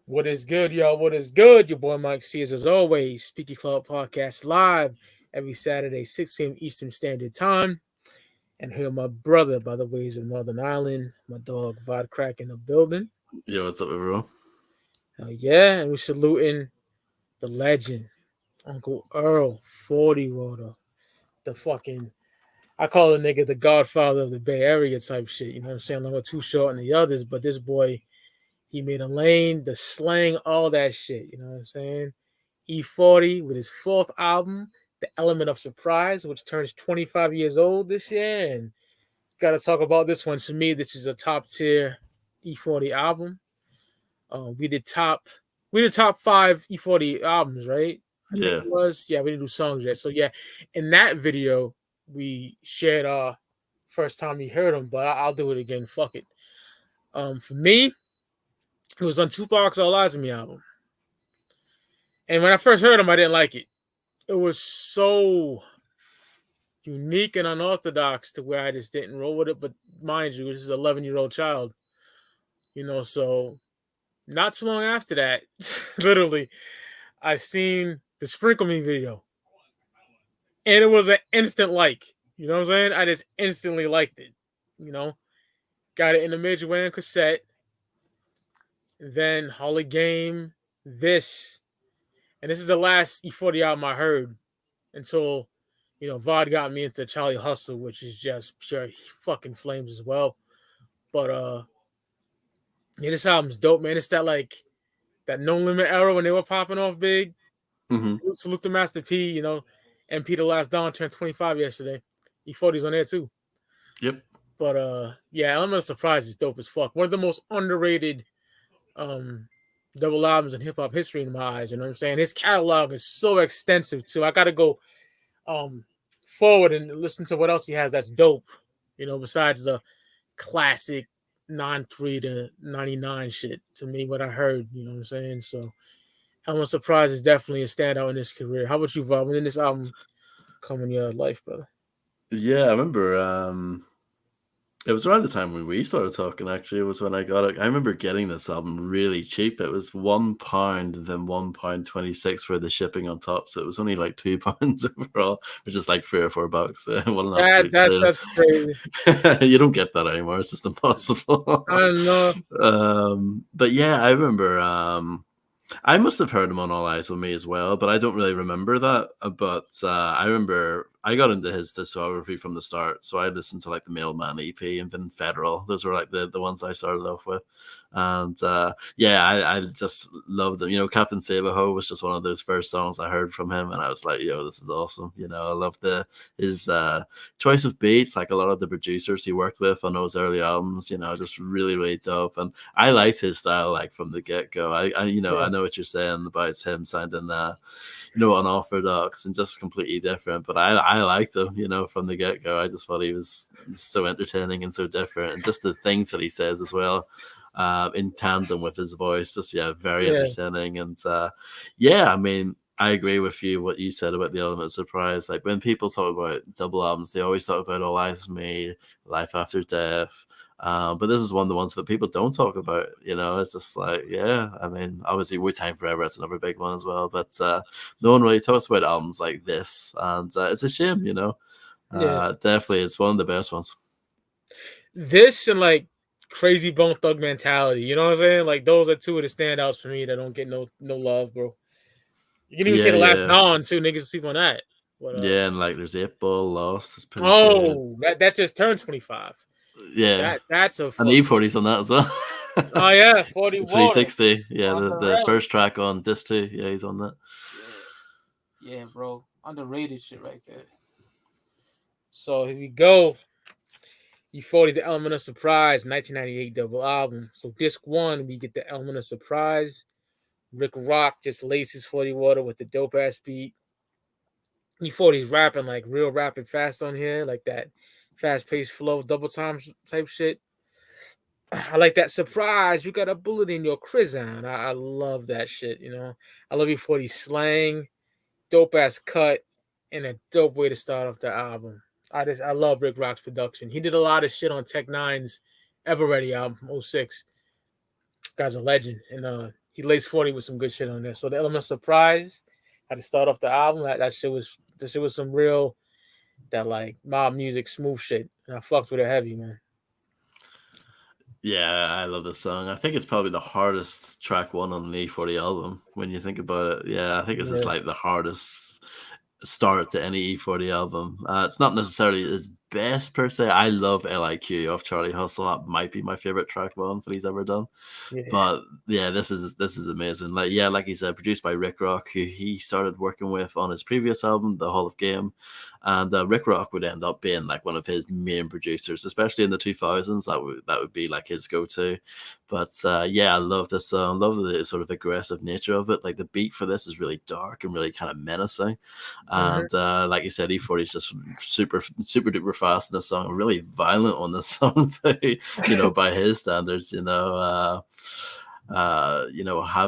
What is good, y'all? What is good? Your boy Mike Sears, as always. Speak Ya Clout Podcast live every Saturday, 6 p.m. Eastern Standard Time. And here, my brother, by the ways of Northern Ireland, my dog Vod Crack in the building. Yo, what's up, everyone? Yeah, and we're saluting the legend, Uncle Earl, 40 water, the fucking, I call the nigga the godfather of the Bay Area type shit. You know what I'm saying? Along with Too Short and the others, but this boy, he made a lane, the slang, all that shit. You know what I'm saying? E-40 with his fourth album, The Element of Surprise, which turns 25 years old this year. And got to talk about this one. To me, this is a top tier E-40 album. We did top five E-40 albums, right? I think Yeah, it was. Yeah, we didn't do songs yet. So yeah, in that video, we shared our first time we heard them, but I'll do it again. Fuck it. For me, it was on Tupac's All Eyes on Me album. And when I first heard him, I didn't like it. It was so unique and unorthodox to where I just didn't roll with it. But mind you, this is an 11-year-old child, so not too long after that, literally, I seen the Sprinkle Me video. And it was an instant like. You know what I'm saying? I just instantly liked it. Got it in the major way on cassette. Then Holly Game, this. And this is the last E-40 album I heard until Vod got me into Charlie Hustle, which is just pure fucking flames as well. But yeah, this album's dope, man. It's that No Limit era when they were popping off big. hmm Salute to Master P, MP The Last Don turned 25 yesterday. E-40's on there too. yep, But yeah, Element of Surprise is dope as fuck. One of the most underrated double albums in hip hop history in my eyes. You know what I'm saying? His catalog is so extensive too. I gotta go forward and listen to what else he has that's dope. Besides the classic 93 to 99 shit. To me, what I heard, you know what I'm saying? So Element Surprise is definitely a standout in his career. How about you, Bob? When did this album come in your life, brother? yeah. I remember. It was around the time when we started talking. Actually, it was when I got it. I remember getting this album really cheap. It was £1 and then £1.26 for the shipping on top. So it was only like £2 overall, which is like $3 or $4. What an absolute steal! That's crazy. You don't get that anymore. It's just impossible. I don't know. But yeah, I remember. I must have heard him on All Eyes on Me as well, but I don't really remember that. But I remember I got into his discography from the start, so I listened to like the Mailman EP and then Federal. Those were like the ones I started off with, and yeah, I just loved them. Captain Saberho was just one of those first songs I heard from him, and I was like, yo, this is awesome. I love his choice of beats. Like a lot of the producers he worked with on those early albums, just really really dope. And I liked his style like from the get go. I know what you're saying about him sounding unorthodox and just completely different. But I liked him, from the get go. I just thought he was so entertaining and so different, and just the things that he says as well. In tandem with his voice, just very entertaining. And I mean, I agree with you what you said about the Element of Surprise. Like when people talk about double albums, they always talk about All Eyes on Me, Life After Death. But this is one of the ones that people don't talk about. It's just like, I mean, obviously Wu Tang Forever, it's another big one as well. But no one really talks about albums like this, and it's a shame. Definitely, it's one of the best ones. This and like Crazy Bone Thug Mentality, you know what I'm saying? Like those are two of the standouts for me that don't get no love, bro. You can even say the last Dawn too. Niggas sleep on that. But, and like there's 8 Ball, Lost. It's pretty good. that just turned 25. Yeah, that's a and E-40's on that as well. Oh yeah, 41. 360. Yeah, the first track on Disc 2. Yeah, he's on that. Yeah, bro, underrated shit right there. So here we go. E-40, The Element of Surprise, 1998 double album. So disc 1, we get The Element of Surprise. Rick Rock just laces 40 water with the dope ass beat. E-40's rapping like real rapid fast on here, like that fast paced flow, double time type shit. I like that surprise. You got a bullet in your prison. I love that shit, I love E-40 slang, dope ass cut, and a dope way to start off the album. I love Rick Rock's production. He did a lot of shit on Tech Nine's Ever Ready album from 06. Guy's a legend. And he laced 40 with some good shit on there. So the element of surprise had to start off the album. That shit was some real that like mob music smooth shit. And I fucked with it heavy, man. Yeah, I love this song. I think it's probably the hardest track one on an E-40 album when you think about it. Yeah, I think this is Yeah. like the hardest start to any E-40 album. It's not necessarily his best per se. I love LIQ off Charlie Hustle. That might be my favorite track one that he's ever done. Yeah. But yeah, this is amazing. Like yeah, like he said, produced by Rick Rock, who he started working with on his previous album, The Hall of Game, and Rick Rock would end up being like one of his main producers, especially in the 2000s. That would be like his go-to. But yeah, I love this song. Love the sort of aggressive nature of it. Like the beat for this is really dark and really kind of menacing. Mm-hmm. And like you said, E-40 is just super duper fast in this song, really violent on this song too, by his standards, have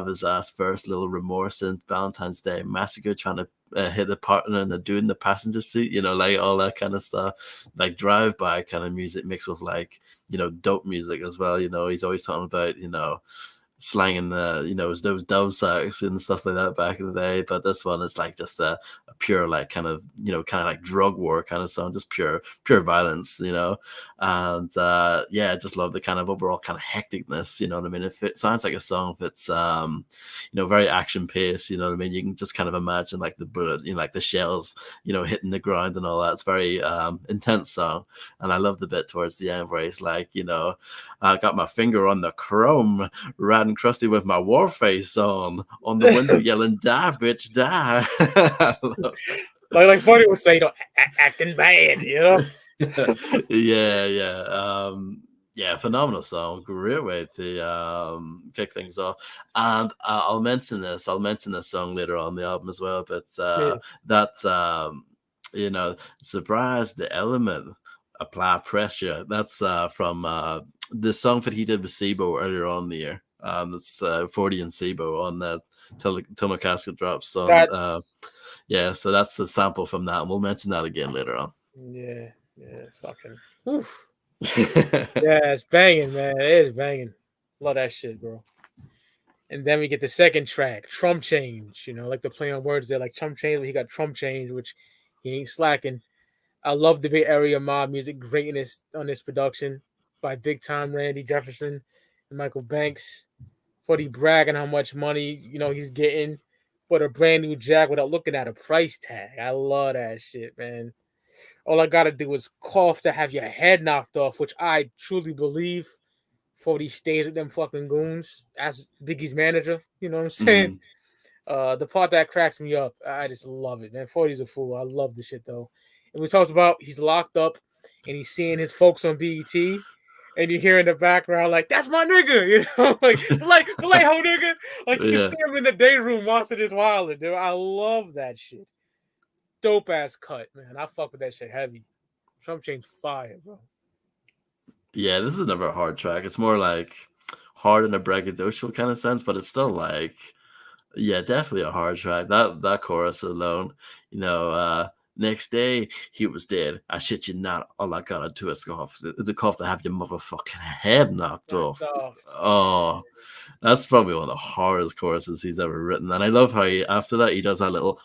his ass first, little remorse in Valentine's Day Massacre, trying to hit the partner and the dude in the passenger seat, like all that kind of stuff, like drive-by kind of music mixed with like, dope music as well. He's always talking about, slanging those dove sacks and stuff like that back in the day, but this one is like just a pure like kind of like drug war kind of song, just pure violence, and yeah, I just love the kind of overall kind of hecticness, you know what I mean. It sounds like a song that's very action paced, you know what I mean. You can just kind of imagine like the bullet, like the shells hitting the ground and all that. It's very intense song, and I love the bit towards the end where he's like, I got my finger on the chrome, riding crusty with my war face on the window, yelling, "Die, bitch, die!" like Funny would say, acting bad, yeah, phenomenal song. Great way to kick things off. And I'll mention this song later on the album as well. But Yeah. that's surprise the element, apply pressure. That's from the song that he did with Sibo earlier on in the year. That's 40 and Sibo on the Till My Casket Drops song. Yeah, so that's the sample from that, and we'll mention that again later on. Yeah, fucking. Oof. Yeah, it's banging, man. It is banging. Love that shit, bro. And then we get the second track, Trump Change. Like the play on words there, like Trump Change. He got Trump Change, which he ain't slacking. I love the Bay Area mob music greatness on this production by Big Time Randy Jefferson and Michael Banks. 40 bragging how much money he's getting, but a brand new jack without looking at a price tag. I love that shit, man. All I gotta do is cough to have your head knocked off, which I truly believe 40 stays with them fucking goons as Biggie's manager. You know what I'm saying? The part that cracks me up, I just love it, man. 40's a fool. I love this shit though. And we talks about he's locked up and he's seeing his folks on BET. And you hear in the background, like, that's my nigga, like ho nigga. Like you can see him in the day room watching this wilder, dude. I love that shit. Dope ass cut, man. I fuck with that shit heavy. Trump Change fire, bro. Yeah, this is never a hard track. It's more like hard in a braggadocial kind of sense, but it's still like, yeah, definitely a hard track. That chorus alone, next day he was dead. I shit you not. All I gotta do is the cough to have your motherfucking head knocked off. Oh, that's probably one of the hardest choruses he's ever written. And I love how after that he does that little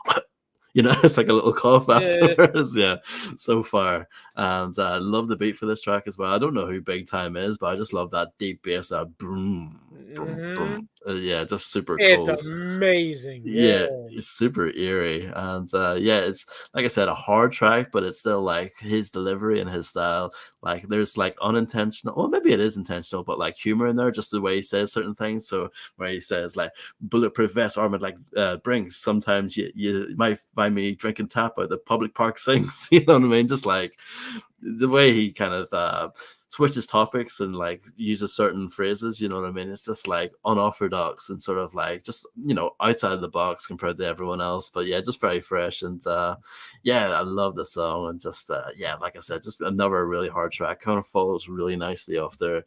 it's like a little cough afterwards. Yeah, so far. And I love the beat for this track as well. I don't know who Big Time is, but I just love that deep bass, that boom, boom, boom. Yeah, just super cool. It's amazing. Yeah, it's super eerie. And yeah, it's like I said, a hard track, but it's still like his delivery and his style. Like there's like unintentional, well, maybe it is intentional, but like humor in there, just the way he says certain things. So where he says like bulletproof vest armored like Brinks. Sometimes you might find me drinking tap out the public park sings. You know what I mean? Just like the way he kind of switches topics and like uses certain phrases, you know what I mean? It's just like unorthodox and sort of like just outside of the box compared to everyone else. But yeah, just very fresh. And yeah, I love the song. And just yeah, like I said, just another really hard track. Kind of follows really nicely off the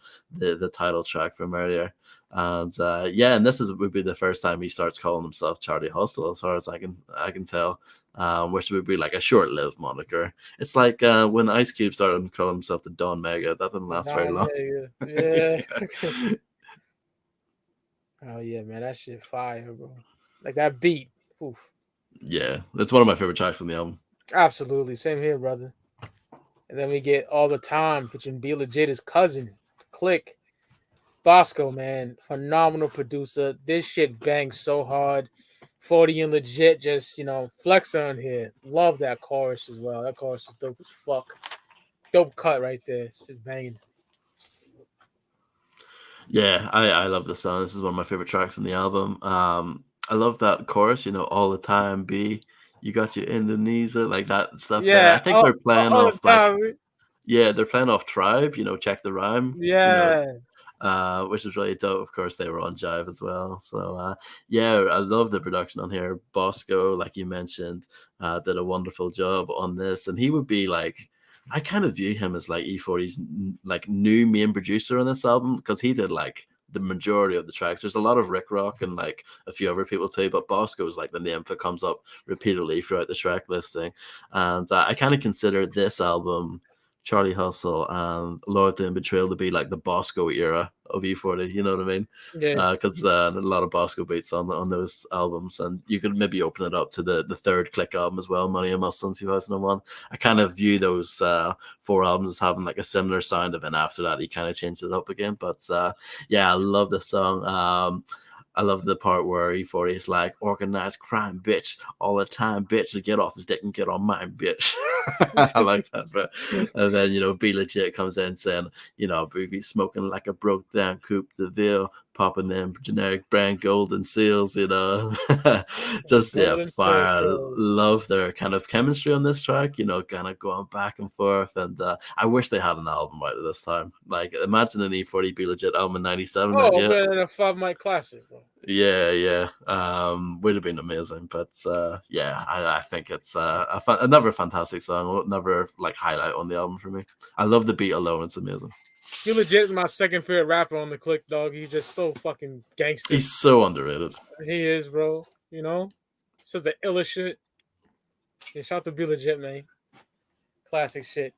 title track from earlier. And yeah, and this would be the first time he starts calling himself Charlie Hustle, as far as I can tell. Which would be like a short-lived moniker. It's like when Ice Cube started calling himself the Don Mega. That didn't last very long. Yeah. Oh yeah, man, that shit fire, bro. Like that beat. Oof. Yeah, that's one of my favorite tracks on the album. Absolutely. Same here, brother. And then we get All the Time, featuring Be Legit, his cousin, Click. Bosco, man, phenomenal producer. This shit bangs so hard. 40 and Legit just, flex on here. Love that chorus as well. That chorus is dope as fuck. Dope cut right there. It's just banging. Yeah, I love this song. This is one of my favorite tracks on the album. I love that chorus, all the time. B, you got your Indonesia, like that stuff there. I Yeah, think they're playing all the off like, time. yeah, they're playing off Tribe. Check the rhyme. Yeah. Which is really dope. Of course, they were on Jive as well. So yeah, I love the production on here. Bosco, like you mentioned, did a wonderful job on this, and he would be like, I kind of view him as like E-40's like new main producer on this album because he did like the majority of the tracks. There's a lot of Rick Rock and like a few other people too, but Bosco is like the name that comes up repeatedly throughout the track listing, and I kind of consider this album, Charlie Hustle and Loyalty and Betrayal, to be like the Bosco era of E-40. You know what I mean? Yeah. Because a lot of Bosco beats on those albums, and you could maybe open it up to the third Click album as well, Money and Muscle in 2001. I kind of view those four albums as having like a similar sound, and then after that he kind of changed it up again. But yeah, I love this song. I love the part where E-40 is like, organized crime, bitch, all the time, bitch, to get off his dick and get on mine, bitch. I like that. But and then, Be Legit comes in saying, we be smoking like a broke down Coupe de Ville, popping them generic brand golden seals, just, yeah, Golden fire. Circles. Love their kind of chemistry on this track, kind of going back and forth. And I wish they had an album out at this time. Like, imagine an E-40 Be Legit album in 97, Oh, yeah. better than a 5 mic classic, bro. Yeah. Would have been amazing, but yeah, I think it's another fantastic song, another like highlight on the album for me. I love the beat alone; it's amazing. He legit is my second favorite rapper on the Click, dog. He's just so fucking gangster. He's so underrated. He is, bro. Says the illest shit. Yeah, shout out to Be Legit, man. Classic shit.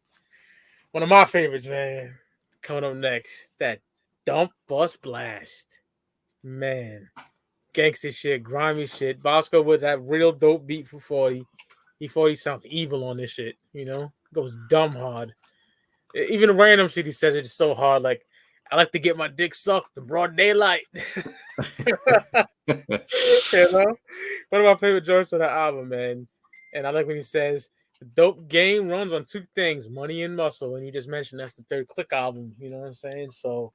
One of my favorites, man. Coming up next, that Dump Bus Blast. Man. Gangster shit, grimy shit. Bosco with that real dope beat for 40. E-40 sounds evil on this shit, Goes dumb hard. Even the random shit he says it's so hard. Like, I like to get my dick sucked in broad daylight. One of my favorite joints of the album, man. And I like when he says the dope game runs on two things, money and muscle. And you just mentioned that's the third Click album, you know what I'm saying? So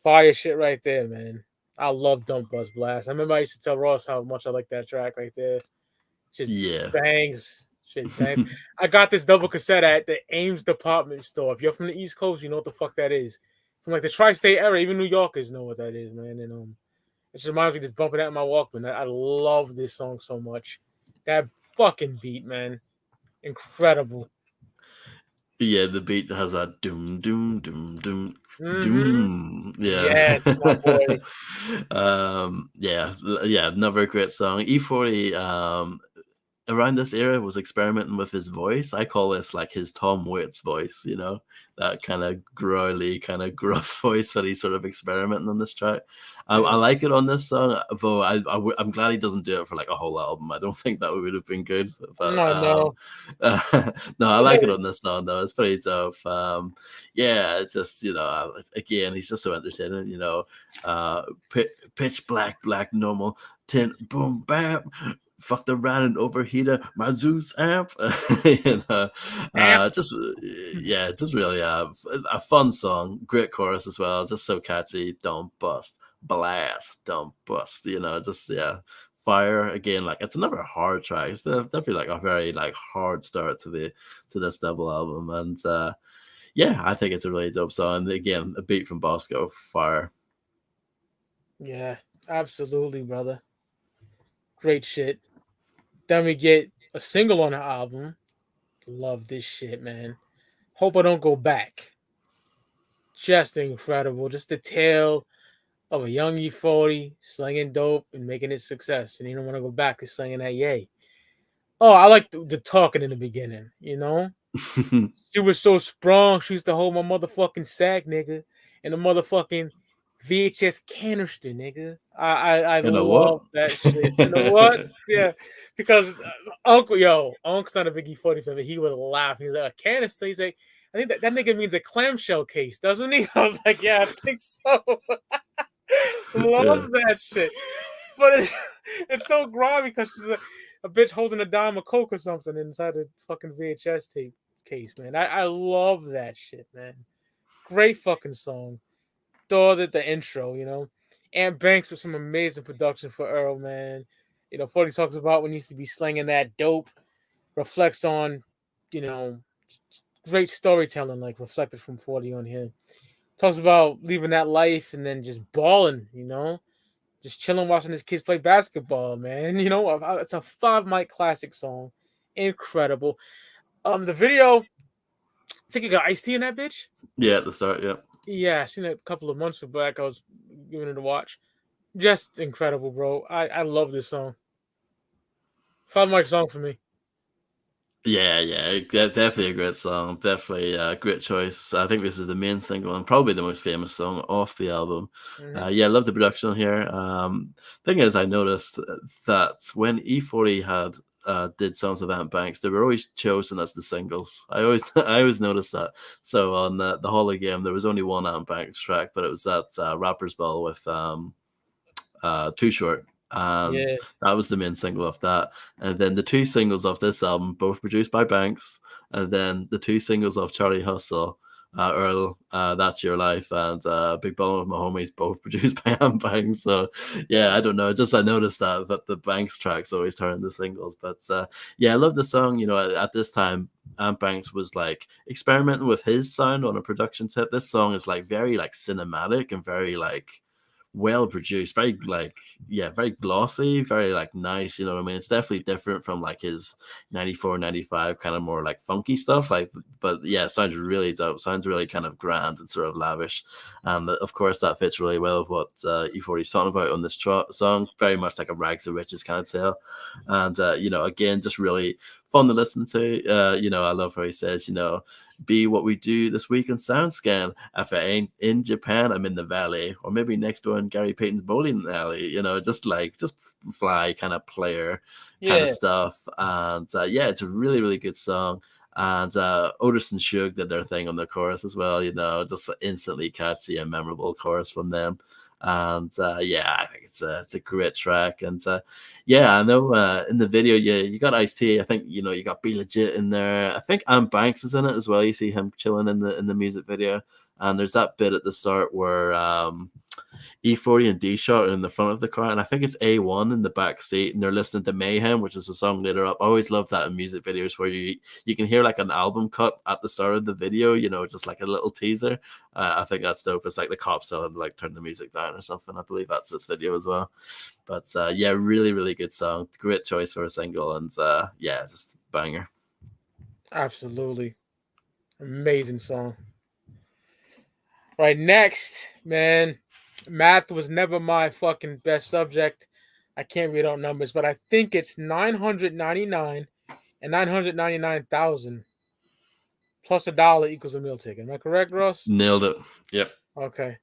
fire shit right there, man. I love Dump Bus Blast. I remember I used to tell Ross how much I like that track right there. Shit bangs. Shit bangs. I got this double cassette at the Ames department store. If you're from the East Coast, you know what the fuck that is. From like the tri-state area, even New Yorkers know what that is, man. And it just reminds me of just bumping that in my Walkman. I love this song so much. That fucking beat, man. Incredible. Yeah, the beat has that doom doom doom doom Mm-hmm. doom. Yeah. Yes, my boy. Yeah, another great song. E-40 around this era was experimenting with his voice. I call this like his Tom Waits voice, that kind of growly, kind of gruff voice that he's sort of experimenting on this track. I like it on this song, though I'm glad he doesn't do it for like a whole album. I don't think that would have been good. But, no. No, I like it on this song though. It's pretty tough. Yeah, it's just, again, he's just so entertaining, pitch black, normal, tin, boom, bam. Fucked around and overheated my Zeus amp. Just really a fun song. Great chorus as well. Just so catchy. Don't bust, blast, don't bust. Fire again. Like, it's another hard track. It's definitely like a very like hard start to this double album. And yeah, I think it's a really dope song. Again, a beat from Bosco. Fire. Yeah, absolutely, brother. Great shit. Then we get a single on the album. Love this shit, man. Hope I Don't Go Back. Just incredible. Just the tale of a young E-40 slinging dope and making it success. And you don't want to go back to slinging that yay. Oh, I like the talking in the beginning, She was so sprung. She used to hold my motherfucking sack, nigga. And the motherfucking VHS canister, nigga. I You know what? love that shit. You know what? Yeah, because Uncle's not a big E-40 fan, but he would laugh. He's like, a canister? He's like, I think that nigga means a clamshell case, doesn't he? I was like, yeah, I think so. Yeah. Love that shit. But it's so grimy because she's a bitch holding a dime of coke or something inside a fucking VHS tape case, man. I love that shit, man. Great fucking song. Throw the intro, you know. And Banks with some amazing production for Earl, man. You know, 40 talks about when he used to be slinging that dope, reflects on, you know, great storytelling, like reflected from 40 on here. Talks about leaving that life and then just balling, you know, just chilling watching his kids play basketball, man. You know, it's a 5 mic classic song. Incredible. The video, I think it got Ice-T in that bitch. Yeah, at the start, yeah. Yeah, I seen it a couple of months back. I was giving it a watch. Just incredible, bro. I love this song. 5 mic song for me. Yeah, definitely a great song. Definitely a great choice. I think this is the main single and probably the most famous song off the album. Mm-hmm. Yeah, I love the production here. Thing is, I noticed that when E-40 had did songs with Ant Banks, they were always chosen as the singles. I always noticed that. So on the Holly game, there was only one Ant Banks track, but it was that Rapper's Ball with Too Short. And Yeah, that was the main single of that. And then the two singles of this album, both produced by Banks, and then the two singles of Charlie Hustle, Earl, That's Your Life, and Big Ballin' with My Homies, both produced by Ant Banks. So yeah, I don't know. Just I noticed that the Banks tracks always turn into singles. But yeah, I love the song. You know, at this time, Ant Banks was like experimenting with his sound on a production tip. This song is like very like cinematic and very like well produced, very like very glossy, very like nice, you know what I mean? It's definitely different from like his 94, 95 kind of more like funky stuff. Like, but yeah, it sounds really dope, sounds really kind of grand and sort of lavish. And of course that fits really well with what E-40's talking about on this song, very much like a rags to riches kind of tale. And you know, again, just really fun to listen to. You know, I love how he says, you know, be what we do this week on SoundScan. If I ain't in Japan, I'm in the valley, or maybe next door in Gary Payton's bowling alley. You know, just fly kind of player kind of yeah, stuff. And yeah, it's a really really good song. And Otis and Suge did their thing on the chorus as well. You know, just instantly catchy and memorable chorus from them. And yeah, I think it's a great track. And yeah, I know in the video, you got Ice-T. I think you know you got Be Legit in there. I think Ant Banks is in it as well. You see him chilling in the music video, and there's that bit at the start where E-40 and D-Shot are in the front of the car, and I think it's A1 in the back seat, and they're listening to Mayhem, which is a song later up. I always love that in music videos where you can hear like an album cut at the start of the video, you know, just like a little teaser. I think that's dope. It's like the cops telling them like turn the music down or something. I believe that's this video as well. But yeah, really, really good song. Great choice for a single, and yeah, just banger. absolutely. Amazing song. Right, next, man. Math was never my fucking best subject. I can't read out numbers, but I think it's 999 and 999,000 plus $1 equals a meal ticket. Am I correct, Ross? Nailed it. Yep. Okay.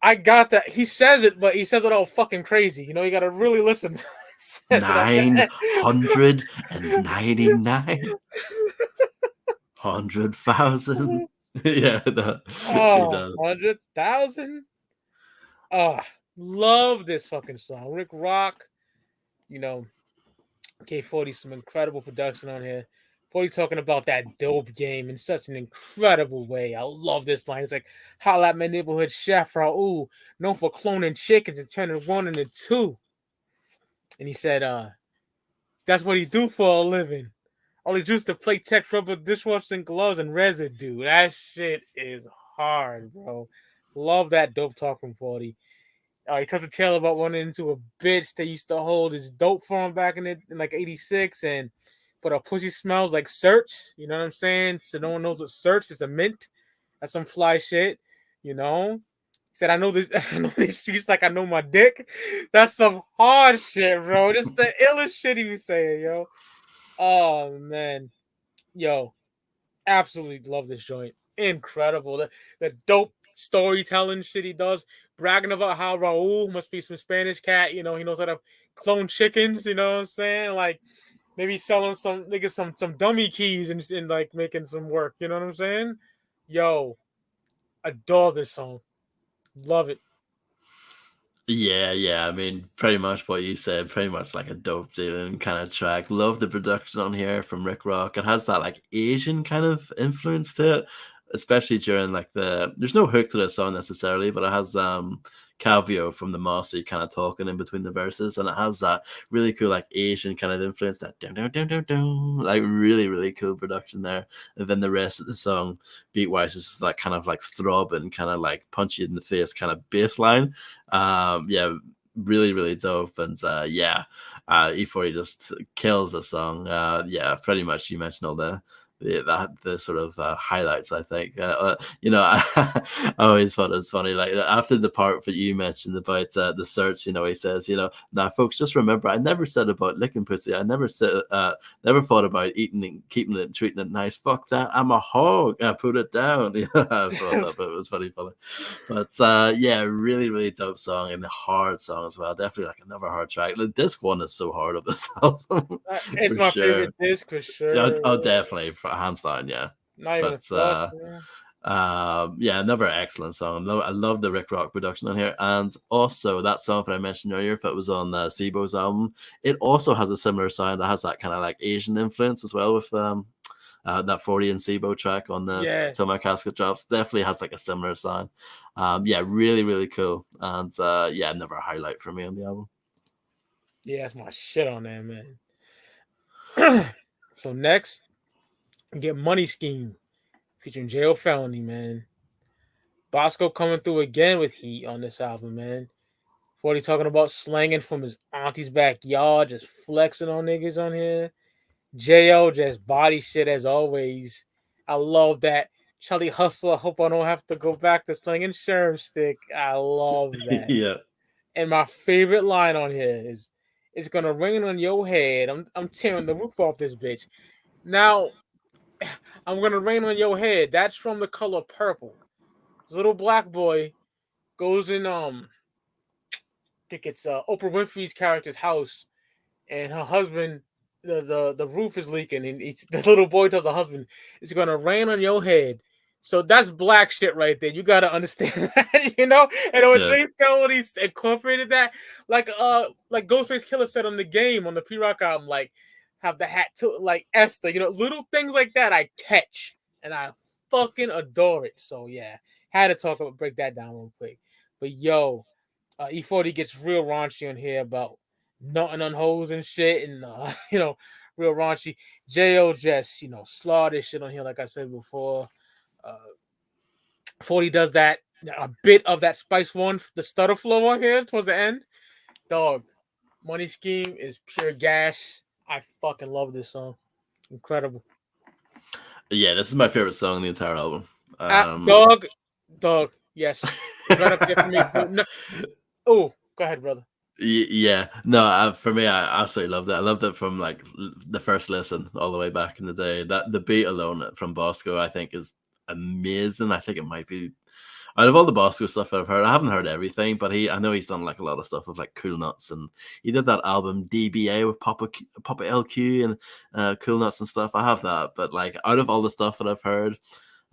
I got that. He says it, but he says it all fucking crazy. You know, you gotta really listen to he says it. 999 100,000. Yeah, he Oh, does. 100,000? Love this fucking song. Rick Rock, you know, K40, some incredible production on here. 40 talking about that dope game in such an incredible way. I love this line. It's like, holla at my neighborhood chef, Raul, known for cloning chickens and turning one into two. And he said, that's what he do for a living. All he does to play tech rubber dishwashing gloves and residue. That shit is hard, bro. Love that dope talk from 40. He tells a tale about running into a bitch that used to hold his dope for him back in like 86, and but her pussy smells like Search, you know what I'm saying? So no one knows what Search is. A mint. That's some fly shit, you know. He said, I know these streets like I know my dick. That's some hard shit, bro. Just the illest shit he was saying, yo. Oh man. Yo, absolutely love this joint. Incredible. The dope storytelling shit he does. bragging about how Raul must be some Spanish cat. You know, he knows how to clone chickens. You know what I'm saying? Like maybe selling some niggas some dummy keys and like making some work. You know what I'm saying? Yo, adore this song. Love it. Yeah. I mean, pretty much what you said. Pretty much like a dope dealing kind of track. Love the production on here from Rick Rock. It has that like Asian kind of influence to it, especially during like There's no hook to this song necessarily, but it has Calvio from the Mossy kind of talking in between the verses, and it has that really cool like Asian kind of influence. That dum dum dum dum dum, like really cool production there. And then the rest of the song, beat wise, is that kind of like throbbing, kind of like punch you in the face kind of bass line. Yeah, really dope. And E-40 just kills the song. Yeah, pretty much you mentioned all the sort of highlights. I think I always thought it was funny, like after the part that you mentioned about the search, he says, now folks, just remember, I never said about licking pussy, I never thought about eating and keeping it and treating it nice. Fuck that, I'm a hog, I put it down. I thought that but it was funny. But yeah, really dope song, and a hard song as well. Definitely like another hard track. The disc one is so hard of this album. It's my favorite disc for sure. Oh, definitely, hands down, yeah. Not even But yeah, another excellent song. I love the Rick Rock production on here, and also that song that I mentioned earlier, if it was on Sibo's album, it also has a similar sound. It has that kind of like Asian influence as well with that 40 and Sibo track on the Till My Casket Drops. Definitely has like a similar sound. Yeah, really cool, and yeah, another highlight for me on the album. Yeah, that's my shit on there, man. So next, we get Money Scheme featuring Jail Felony, man. Bosco coming through again with heat on this album, man. 40 talking about slanging from his auntie's backyard, just flexing on niggas on here. J.O. just body shit as always. I love that. Charlie Hustler, hope I don't have to go back to slinging Sherm stick. I love that. Yeah. And my favorite line on here is, "It's gonna rain on your head. I'm tearing the roof off this bitch." Now, I'm gonna rain on your head. That's from The Color Purple. This little black boy goes in I think it's Oprah Winfrey's character's house, and her husband, the roof is leaking, and the little boy tells the husband, "It's gonna rain on your head." So that's black shit right there. You gotta understand that, And when Jay Felony incorporated that, like Ghostface Killer said on The Game on the P-Rock album, like have the hat to like Esther, little things like that I catch, and I fucking adore it. So yeah, had to break that down real quick. But yo, E-40 gets real raunchy on here about nutting on hoes and shit, and real raunchy. J.O. just slaw this shit on here, like I said before. 40 does that, a bit of that Spice One, the stutter flow on here towards the end. Dog, Money Scheme is pure gas. I fucking love this song. Incredible. Yeah, this is my favorite song on the entire album. Dog, yes. Right up there for me. No. Oh, go ahead, brother. Yeah, no, for me, I absolutely loved it. I loved it from like the first listen all the way back in the day. That the beat alone from Bosco, I think, is amazing. I think it might be out of all the Bosco stuff I've heard. I haven't heard everything, but I know he's done like a lot of stuff with like Cool Nuts, and he did that album DBA with Papa LQ and Cool Nuts and stuff. I have that, but like out of all the stuff that I've heard,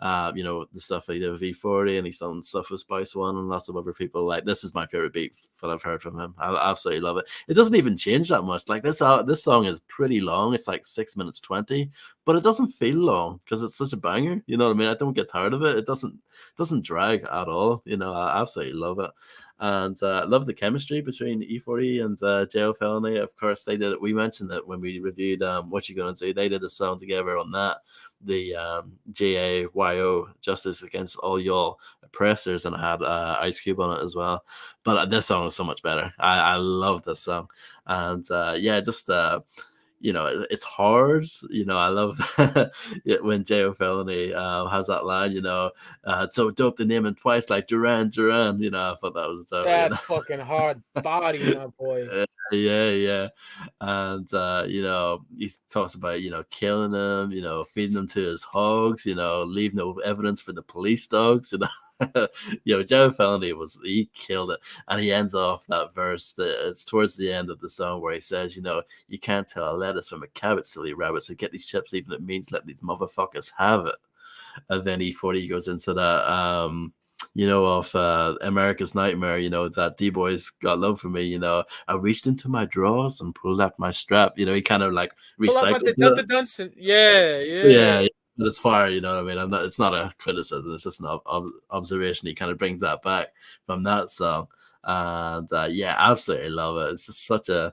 the stuff that he did with E-40, and he's done stuff with Spice One and lots of other people. Like, this is my favorite beat that I've heard from him. I absolutely love it. It doesn't even change that much. Like, this song is pretty long. It's like 6 minutes 20, but it doesn't feel long because it's such a banger. You know what I mean? I don't get tired of it. It doesn't drag at all. I absolutely love it. And love the chemistry between E-40 and Jail Felony. Of course, they did it. We mentioned it when we reviewed What You Gonna Do. They did a song together on that, the JAYO, Justice Against All Y'all Oppressors, and it had Ice Cube on it as well. But this song is so much better. I love this song. And it's hard. I love when J.O. Felony has that line, so dope to name him twice, like Duran. I thought that was dope. That's fucking hard body, my boy. Yeah. And he talks about, killing him, feeding him to his hogs, leave no evidence for the police dogs. Joe Felony he killed it. And he ends off that verse that it's towards the end of the song where he says, you can't tell a lettuce from a cabbage, silly rabbit. So get these chips, even if it means let these motherfuckers have it. And then E-40 goes into that of America's Nightmare, that D-Boy's got love for me, I reached into my drawers and pulled out my strap. He kind of like Pull out my recycled Dun it. Dunson. Yeah. Yeah, but it's fire, you know what I mean? It's not a criticism, it's just an observation. He kind of brings that back from that song. And yeah, absolutely love it. It's just such a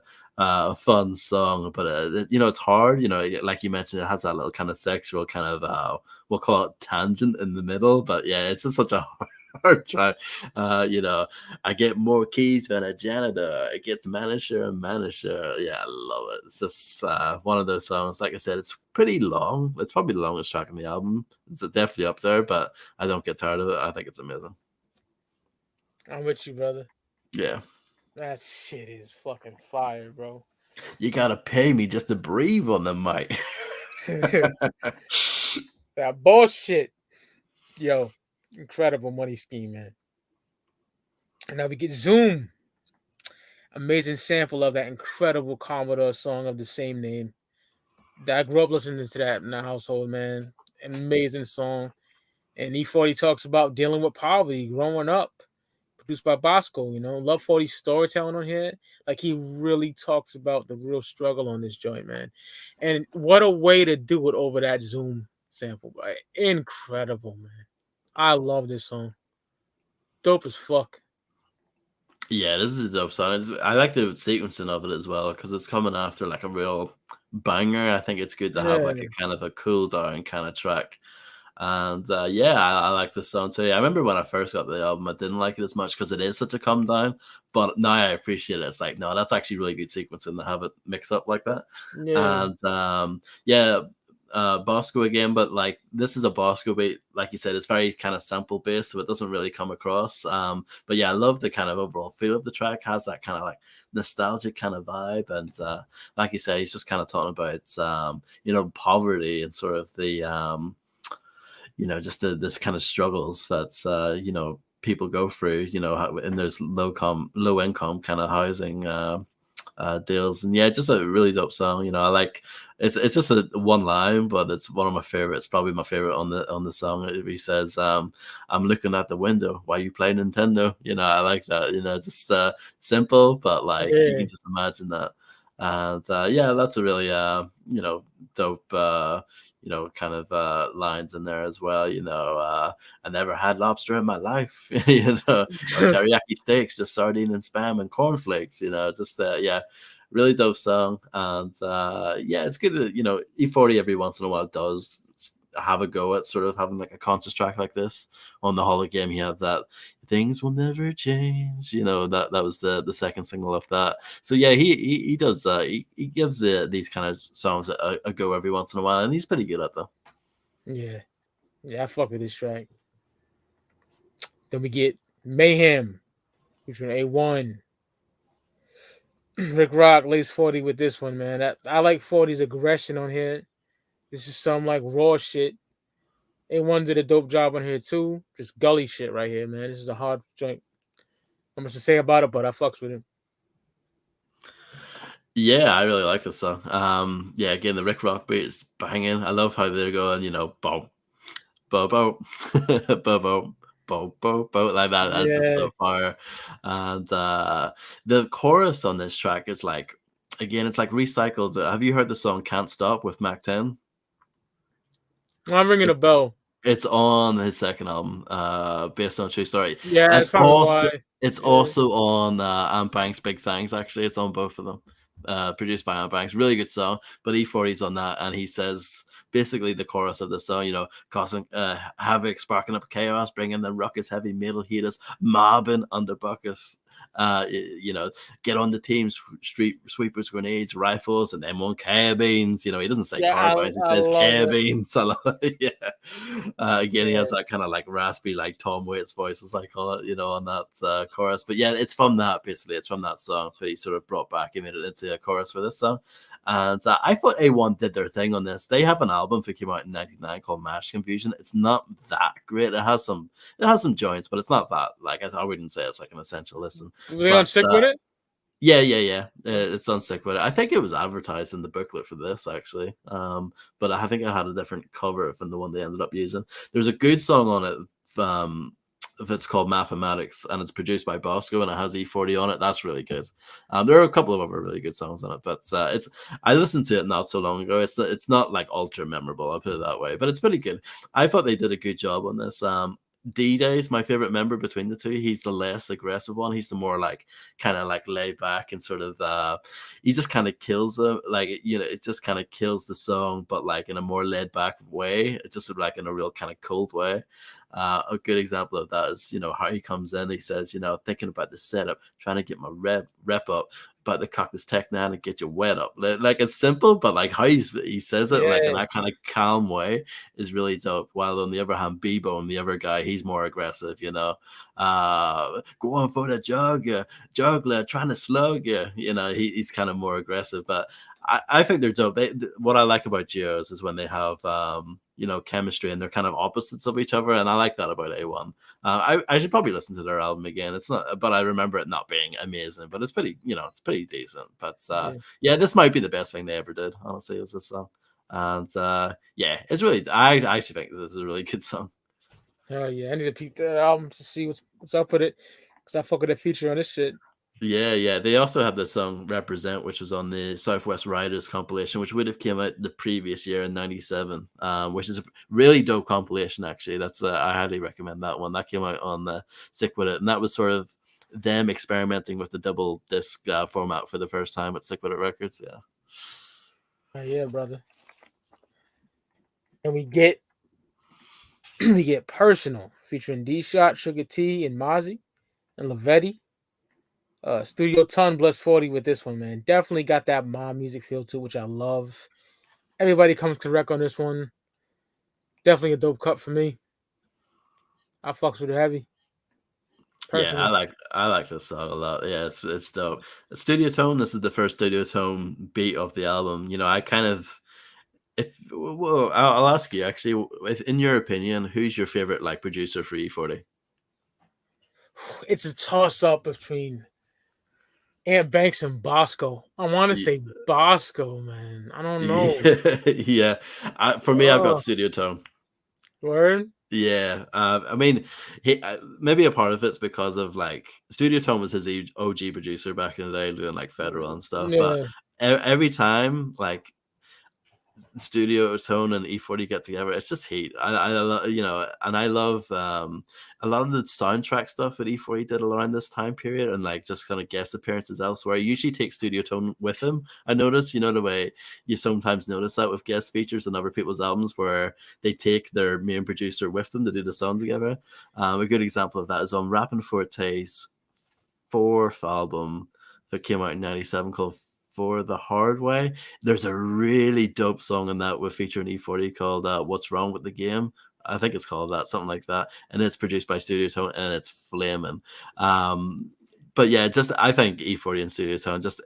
fun song, but it's hard, like you mentioned, it has that little kind of sexual kind of we'll call it tangent in the middle, but yeah, it's just such a hard track. I get more keys than a janitor. It gets manager and manager. Yeah, I love it. It's just one of those songs. Like I said, it's pretty long. It's probably the longest track on the album. It's definitely up there, but I don't get tired of it. I think it's amazing. I'm with you, brother. Yeah. That shit is fucking fire, bro. You gotta pay me just to breathe on the mic. That bullshit. Yo, incredible money scheme, man. And now we get Zoom. Amazing sample of that incredible Commodore song of the same name. I grew up listening to that in the household, man. Amazing song. And E-40 talks about dealing with poverty, growing up. Produced by Bosco, Love 40 storytelling on here. Like, he really talks about the real struggle on this joint, man. And what a way to do it over that Zoom sample, right? Incredible, man. I love this song. Dope as fuck. Yeah, this is a dope song. I like the sequencing of it as well because it's coming after like a real banger. I think it's good to have like a kind of a cool down kind of track. And yeah, I like this song too. I remember when I first got the album, I didn't like it as much because it is such a come down. But now I appreciate it. It's like, no, that's actually really good sequencing to have it mixed up like that. Yeah. And yeah, Bosco again, but like this is a Bosco beat, like you said, it's very kind of sample based, so it doesn't really come across. But yeah, I love the kind of overall feel of the track. Has that kind of like nostalgic kind of vibe, and like you said, he's just kind of talking about poverty and sort of the just this kind of struggles that's people go through, in those low income kind of housing deals. And yeah, just a really dope song. I like it's just a one line, but it's one of my favorites, probably my favorite on the song. He says, I'm looking out the window while you play Nintendo. I like that, just simple, but like you can just imagine that. And yeah, that's a really dope kind of lines in there as well. I never had lobster in my life, or teriyaki steaks, just sardine and spam and cornflakes, just yeah, really dope song. And yeah, it's good that E-40 every once in a while does have a go at sort of having like a conscious track like this. On the hologram he had that things will never change, that was the second single of that. So yeah, he does he gives these kind of songs a go every once in a while, and he's pretty good at them. Yeah, I fuck with this track. Then we get Mayhem featuring A1. Rick Rock lays 40 with this one, man. I like 40's aggression on here. This is some like raw shit. A1 did a dope job on here too. Just gully shit right here, man. This is a hard joint. Not much to say about it, but I fucks with him. Yeah, I really like this song. Yeah, again, the Rick Rock beat is banging. I love how they're going, boom, bo bo, bo bo, bo bo bo, like that. That's just so fire. And the chorus on this track is like, again, it's like recycled. Have you heard the song "Can't Stop" with Mac 10? I'm ringing a bell. It's on his second album, based on a true story. Yeah, that's probably why. It's also on Ant Bank's Big Thanks. Actually, it's on both of them. Produced by Ant Banks, really good song. But E-40's on that, and he says basically the chorus of the song, causing havoc, sparking up chaos, bringing the ruckus, heavy metal heaters, mobbing under buckets. You know, get on the teams, street sweepers, grenades, rifles, and M1 carbines. You know, he doesn't say Yeah, carbines, he I says love it. carbines. Yeah. Again, he Yeah, has that kind of like raspy, like Tom Waits voice, as I call it, you know, on that chorus. But yeah, it's from that, basically. It's from that song that he sort of brought back. He made it into a chorus for this song. And I thought A1 did their thing on this. They have an album that came out in '99 called Mash Confusion. It's not that great. It has some joints, but it's not that, like, I wouldn't say it's like an essential listen. were they on But sick with it? yeah. It's on Sick With It. I think it was advertised in the booklet for this, actually. But I think I had a different cover from the one they ended up using. There's a good song on it. It's called Mathematics, and it's produced by Bosco, and it has E-40 on it. That's really good. There are a couple of other really good songs on it, but I listened to it not so long ago. It's not like ultra memorable, I'll put it that way, but it's pretty good. I thought they did a good job on this. D-Day is my favorite member between the two. He's the less aggressive one. He's the more like kind of like laid back and sort of he just kind of kills them, like, you know, it just kind of kills the song, but like in a more laid back way. It's just like in a real kind of cold way. A good example of that is, you know, how he comes in. He says, you know, thinking about the setup, trying to get my rep up, about to cock this tech now and get your wet up. Like, it's simple, but like how he says it, like in Yeah, that kind of calm way, is really dope. While on the other hand, Bebo, and the other guy, he's more aggressive, you know. Go on for the juggler, trying to slug you. You know, he's kind of more aggressive, but I think they're dope. What I like about duos is when they have you know, chemistry, and they're kind of opposites of each other, and I like that about A1. I should probably listen to their album again. It's not, but I remember it not being amazing, but it's pretty, you know, it's pretty decent. But yeah. yeah, this might be the best thing they ever did. Honestly, it was this song, and yeah, it's really. I actually think this is a really good song. Oh yeah, I need to peep that album to see what's up with it, because I fuck with that feature on this shit. Yeah. They also had the song "Represent," which was on the Southwest Riders compilation, which would have came out the previous year in '97, which is a really dope compilation. Actually, that's I highly recommend that one. That came out on the Sick With It, and that was sort of them experimenting with the double disc format for the first time with Sick With It Records. Yeah. Oh yeah, brother. And we get we get Personal, featuring D Shot, Sugar T, and Mozzie, and Lavetti. Studio Ton Bless 40 with this one, man. Definitely got that mom music feel too, which I love. Everybody comes correct on this one. Definitely a dope cut for me. I fucks with it heavy. Yeah, Personal. I like this song a lot. Yeah, it's dope. Studio Tone. This is the first Studio Tone beat of the album. You know, I kind of, if well, I'll ask you actually, if in your opinion, who's your favorite like producer for E-40? It's a toss up between Ant Banks and Bosco. I want to say Bosco, man. I don't know. Yeah. For me, I've got Oh, Studio Tone. word? Yeah, I mean, maybe a part of it's because of like Studio Tone was his OG producer back in the day, doing like Federal and stuff. But Yeah. every time like Studio Tone and E-40 get together, it's just heat. You know, and I love a lot of the soundtrack stuff that E-40 did around this time period, and like just kind of guest appearances elsewhere. He usually takes Studio Tone with him. I notice, you know, the way you sometimes notice that with guest features on other people's albums, where they take their main producer with them to do the song together. A good example of that is on Rappin' Forte's fourth album that came out in '97 called For the Hard Way. There's a really dope song in that with featuring E-40 called What's Wrong with the Game. I think it's called that, something like that. And it's produced by Studio Tone, and it's flaming. But yeah, just I think E-40 and Studio Tone just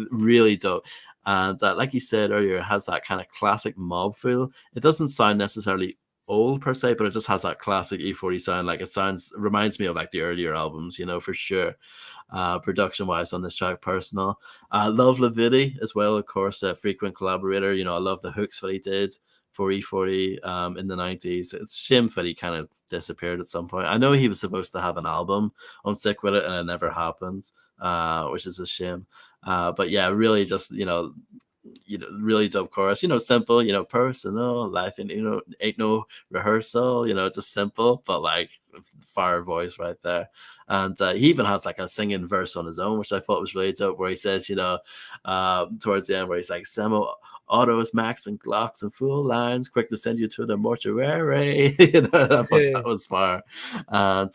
really dope. And like you said earlier, it has that kind of classic mob feel. It doesn't sound necessarily old per se, but it just has that classic E-40 sound. Like it reminds me of like the earlier albums, you know, for sure. Production wise on this track, Personal. Love Lavitti as well, of course, a frequent collaborator. You know, I love the hooks that he did for E-40 in the 90s. It's a shame that he kind of disappeared at some point. I know he was supposed to have an album on Sick With It, and it never happened, which is a shame. But yeah, really just, you know, really dope chorus. Simple. Personal life, and ain't no rehearsal. Just simple, but like fire voice right there. And he even has like a singing verse on his own, which I thought was really dope, where he says, towards the end, where he's like, Samo autos, Max, and Glocks, and full lines, quick to send you to the mortuary. I thought Yeah. that was fire. And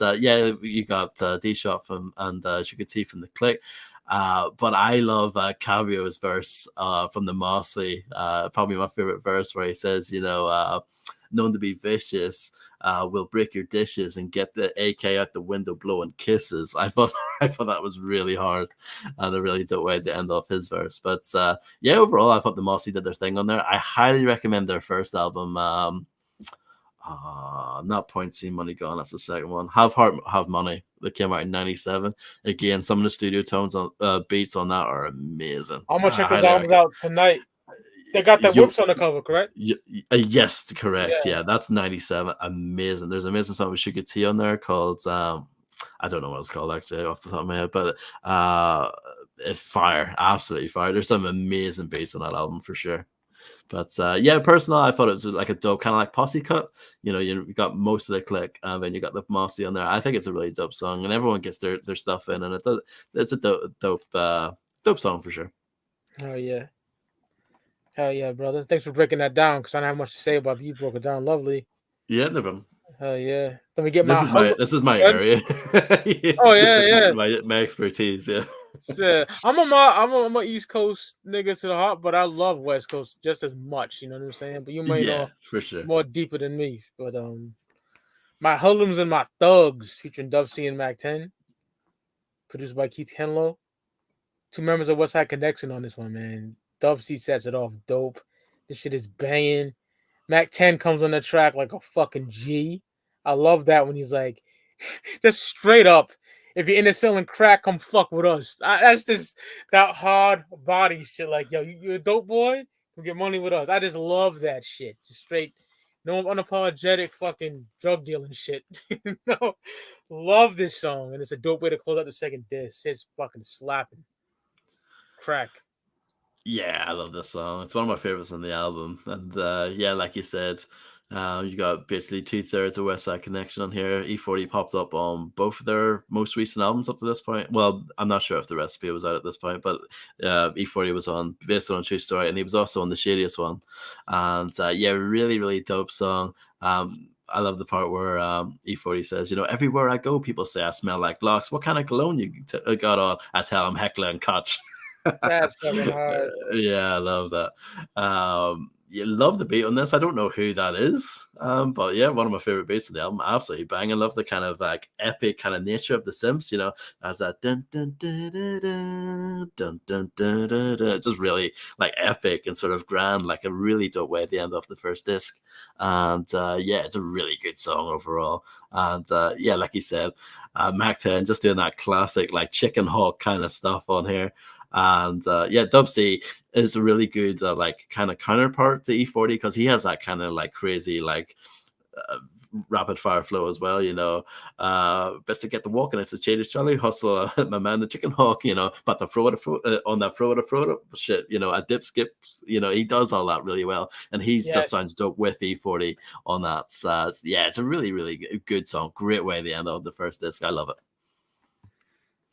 you got D-Shot and Sugar T from the Click. But I love Cabio's verse from the Mosley. Probably my favorite verse, where he says, known to be vicious, will break your dishes and get the AK out the window blowing kisses. I thought that was really hard and a really dope way to end off his verse. But overall, I thought the Mosley did their thing on there. I highly recommend their first album. Not Point C, Money Gone. That's the second one. Have Heart, Have Money. That came out in '97. Again, some of the studio tones on beats on that are amazing. I'm gonna check those albums out tonight. They got the whips on the cover, correct? Yes, correct. Yeah, that's '97. Amazing. There's an amazing song with Sugar T on there called I don't know what it's called actually off the top of my head, but it's fire, absolutely fire. There's some amazing beats on that album for sure. But personally, I thought it was like a dope kind of like posse cut. You got most of the Click, and then you got the Mossy on there. I think it's a really dope song, and everyone gets their stuff in, and it's a dope song for sure. Hell yeah, brother. Thanks for breaking that down, because I don't have much to say about it. You broke it down lovely. Yeah, no problem. Hell yeah. Let me get this is my area. Oh yeah. My expertise. Yeah. Yeah, I'm a East Coast nigga to the heart, but I love West Coast just as much. You know what I'm saying? But you may know for sure more deeper than me. But my Hoodlums and My Thugs, featuring Dub C and Mac 10, produced by Keith Henlow. 2 members of West Side Connection on this one, man. Dub C sets it off dope. This shit is banging. Mac 10 comes on the track like a fucking G. I love that when he's like, just straight up, if you're into selling crack, come fuck with us. That's just that hard body shit. Like, yo, you a dope boy? Come get money with us. I just love that shit. Just straight, no unapologetic fucking drug dealing shit. No, love this song, and it's a dope way to close out the second disc. It's fucking slapping. Crack. Yeah, I love this song. It's one of my favorites on the album. And like you said, you got basically 2/3 of West Side Connection on here. E-40 popped up on both of their most recent albums up to this point. Well, I'm not sure if the recipe was out at this point, but E-40 was on based on True Story, and he was also on the Shadiest one. And really, really dope song. I love the part where E-40 says, everywhere I go, people say I smell like Glocks. What kind of cologne you got on? I tell them Heckler and Koch. That's fucking hard. Yeah, I love that. You love the beat on this. I don't know who that is, but yeah, one of my favorite beats of the album. Absolutely bang. I love the kind of like epic kind of nature of the synths. As that dun dun dun dun dun dun dun dun dun dun. It's just really like epic and sort of grand, like a really dope way at the end of the first disc. And it's a really good song overall. And like you said, Mac 10 just doing that classic like chicken hawk kind of stuff on here. And Dub C is a really good like kind of counterpart to E-40, because he has that kind of like crazy like rapid fire flow as well. Best to get the walking. It's a Chadish Charlie hustle, my man the chicken hawk. But the throw it shit. A dip skip. He does all that really well, and just sounds dope with E-40 on that. So it's a really really good song. Great way to end of the first disc. I love it.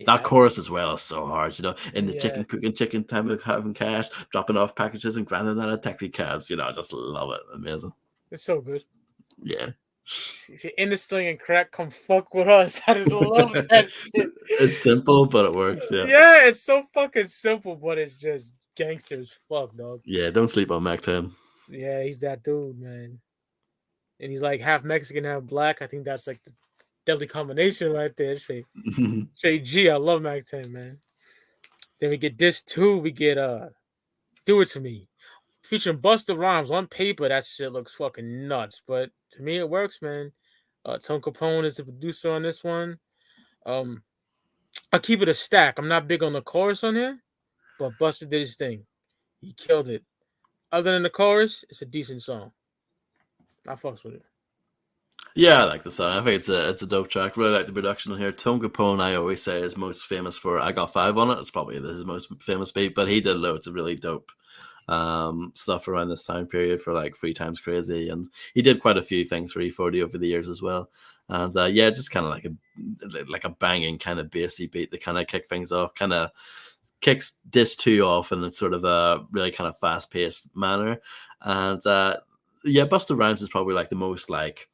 That chorus as well is so hard, in the chicken cooking, chicken time of having cash, dropping off packages and grinding out of taxi cabs. I just love it. Amazing. It's so good. Yeah. If you're in this thing and crack, come fuck with us. I just love that shit. It's simple, but it works. Yeah. Yeah, it's so fucking simple, but it's just gangster as fuck, dog. Yeah, don't sleep on Mac 10. Yeah, he's that dude, man. And he's like half Mexican, half black. I think that's like the deadly combination right there. Straight G. I love Mac 10, man. Then we get this too. We get Do It To Me, featuring Busta Rhymes. On paper, that shit looks fucking nuts, but to me it works, man. Tone Capone is the producer on this one. I keep it a stack. I'm not big on the chorus on here, but Busta did his thing. He killed it. Other than the chorus, it's a decent song. I fucks with it. Yeah, I like the song. I think it's a dope track. Really like the production on here. Tone Capone, I always say, is most famous for I Got 5 on it. It's probably his most famous beat, but he did loads of really dope stuff around this time period for like Three Times Crazy, and he did quite a few things for E-40 over the years as well. And yeah, just kind of like a banging kind of bassy beat that kind of kick things off, kind of kicks Disc 2 off in a sort of a really kind of fast paced manner. And yeah, Busta Rhymes is probably like the most like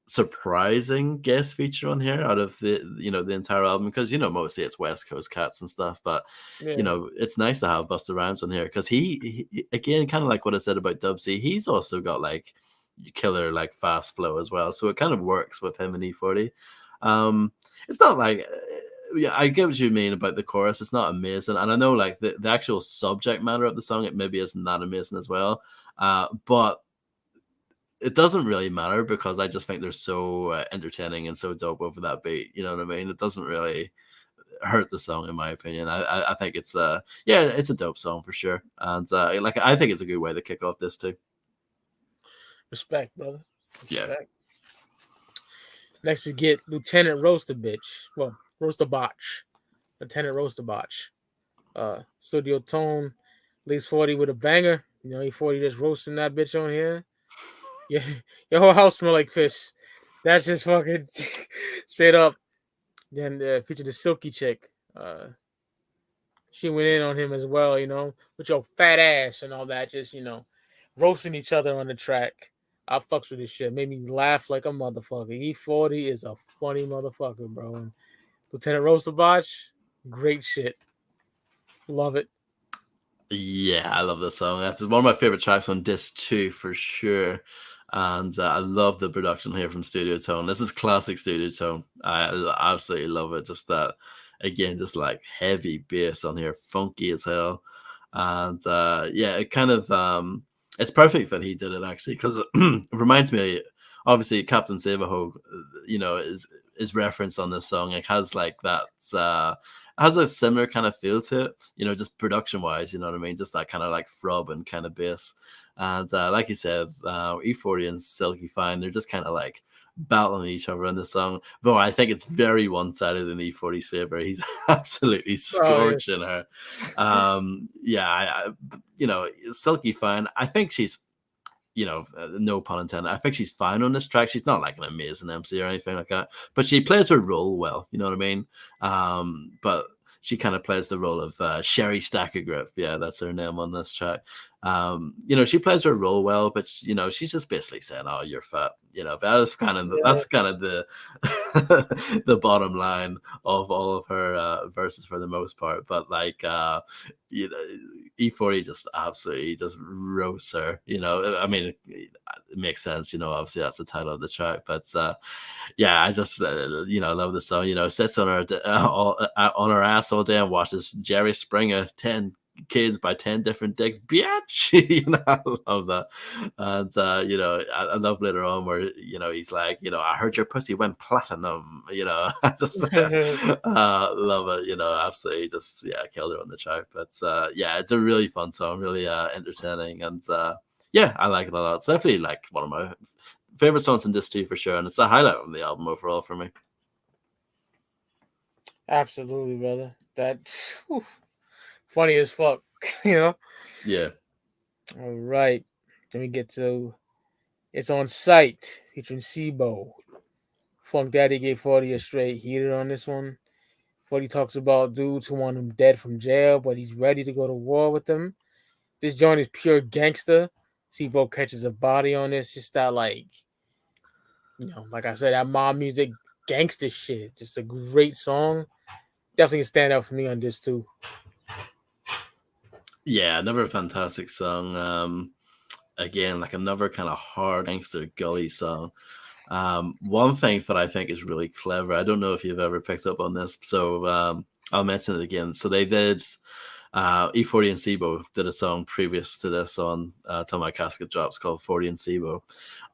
surprising guest feature on here out of the entire album, because mostly it's West Coast cats and stuff, but Yeah. it's nice to have Busta Rhymes on here because he again, kind of like what I said about Dub C, he's also got like killer like fast flow as well, so it kind of works with him and E-40. It's not like yeah, I get what you mean about the chorus. It's not amazing, and I know like the actual subject matter of the song, it maybe isn't that amazing as well, but it doesn't really matter because I just think they're so entertaining and so dope over that beat. You know what I mean? It doesn't really hurt the song, in my opinion. I think it's yeah, it's a dope song for sure, and like I think it's a good way to kick off this too. Respect, brother. Yeah. Respect. Next we get Lieutenant Roaster Bitch. Well, Roaster Botch. Lieutenant Roaster Botch. Studio Tone, leaves 40 with a banger. E-40 just roasting that bitch on here. Yeah, your whole house smell like fish. That's just fucking straight up. Then featured the Silky chick. She went in on him as well, with your fat ass and all that. Just roasting each other on the track. I fucks with this shit. Made me laugh like a motherfucker. E-40 is a funny motherfucker, bro. And Lieutenant Roaster Botch, great shit. Love it. Yeah, I love this song. It's one of my favorite tracks on Disc 2 for sure. And I love the production here from Studio Tone. This is classic Studio Tone. I absolutely love it. Just that, again, just like heavy bass on here, funky as hell. And yeah, it kind of it's perfect that he did it actually, because it reminds me, obviously, Captain Savaho, is referenced on this song. It has like that. Has a similar kind of feel to it, just production wise, you know what I mean? Just that kind of like throbbing kind of bass. And like you said, E-40 and Silky Fine, they're just kind of like battling each other in the song. Though I think it's very one-sided in E-40's favor. He's absolutely scorching her. Yeah, Silky Fine, I think she's, no pun intended, I think she's fine on this track. She's not like an amazing MC or anything like that, but she plays her role well, you know what I mean? But she kind of plays the role of Sherry Stacker Grip. Yeah, that's her name on this track. She plays her role well, but she's just basically saying, "Oh, you're fat." But that's kind of the the bottom line of all of her verses for the most part. But like, E-40 just absolutely just roasts her. I mean, it makes sense. Obviously that's the title of the track, but yeah, I just love the song. Sits on her on her ass all day and watches Jerry Springer 10 kids by 10 different dicks, bitch. I love that. And I love later on where he's like, I heard your pussy went platinum. I just love it. Absolutely, just killed her on the track. But yeah, it's a really fun song, really entertaining, and yeah, I like it a lot. It's definitely like one of my favorite songs in this too, for sure, and it's a highlight on the album overall for me. Absolutely, brother. That's funny as fuck. Yeah. All right. Then we get to It's On Sight featuring Sibo. Funk Daddy gave 40 a straight heater on this one. 40 talks about dudes who want him dead from jail, but he's ready to go to war with them. This joint is pure gangster. Sibo catches a body on this. Just that, like I said, that mob music gangster shit. Just a great song. Definitely a standout for me on this too. Yeah, another fantastic song. Again, like another kind of hard gangster gully song. One thing that I think is really clever, I don't know if you've ever picked up on this, so I'll mention it again. So they did, E-40 and Sibo did a song previous to this on Till My Casket Drops called 40 and Sibo.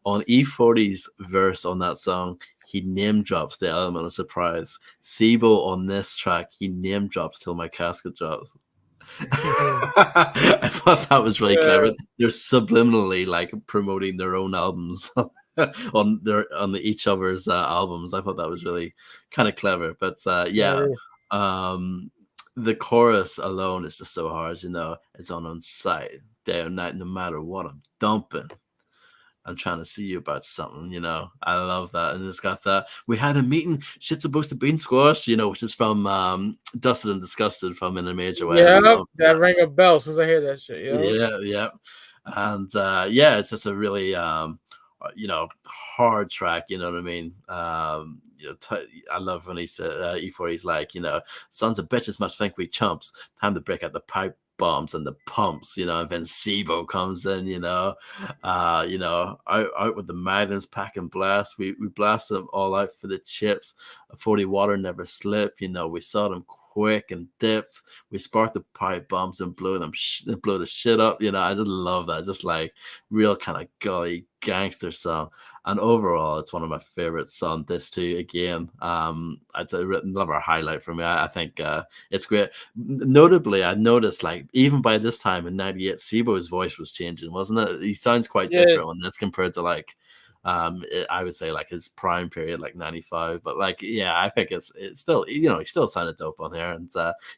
On E-40's verse on that song, he name drops the element of surprise. Sibo on this track, he name drops Till My Casket Drops. I thought that was really clever. They're subliminally like promoting their own albums on each other's albums. I thought that was really kind of clever. But the chorus alone is just so hard. It's on sight. day or night, no matter what I'm dumping. I'm trying to see you about something, I love that. And it's got that. We had a meeting, shit's supposed to be squash, which is from Dusted and Disgusted from In a Major Way. I Yeah, love that that. rang a bell as soon as I hear that shit, yo. Yeah. And yeah, it's just a really hard track, you know what I mean? I love when he said E-40's like, sons of bitches must think we chumps. Time to break out the pipe bombs and the pumps, and then Sibo comes in, out with the magnums, pack and blast. We blasted them all out for the chips. A 40 water never slip, we saw them quick and dipped. We sparked the pipe bombs and blew the shit up. I just love that. Just like real kind of gully gangster song. And overall, it's one of my favorites on this too. Again, it's another highlight for me. I think it's great. Notably, I noticed like even by this time in '98, Sibo's voice was changing, wasn't it? He sounds quite different on this compared to like I would say like his prime period, like '95. But like, yeah, I think it's still, he still sounded dope on here. And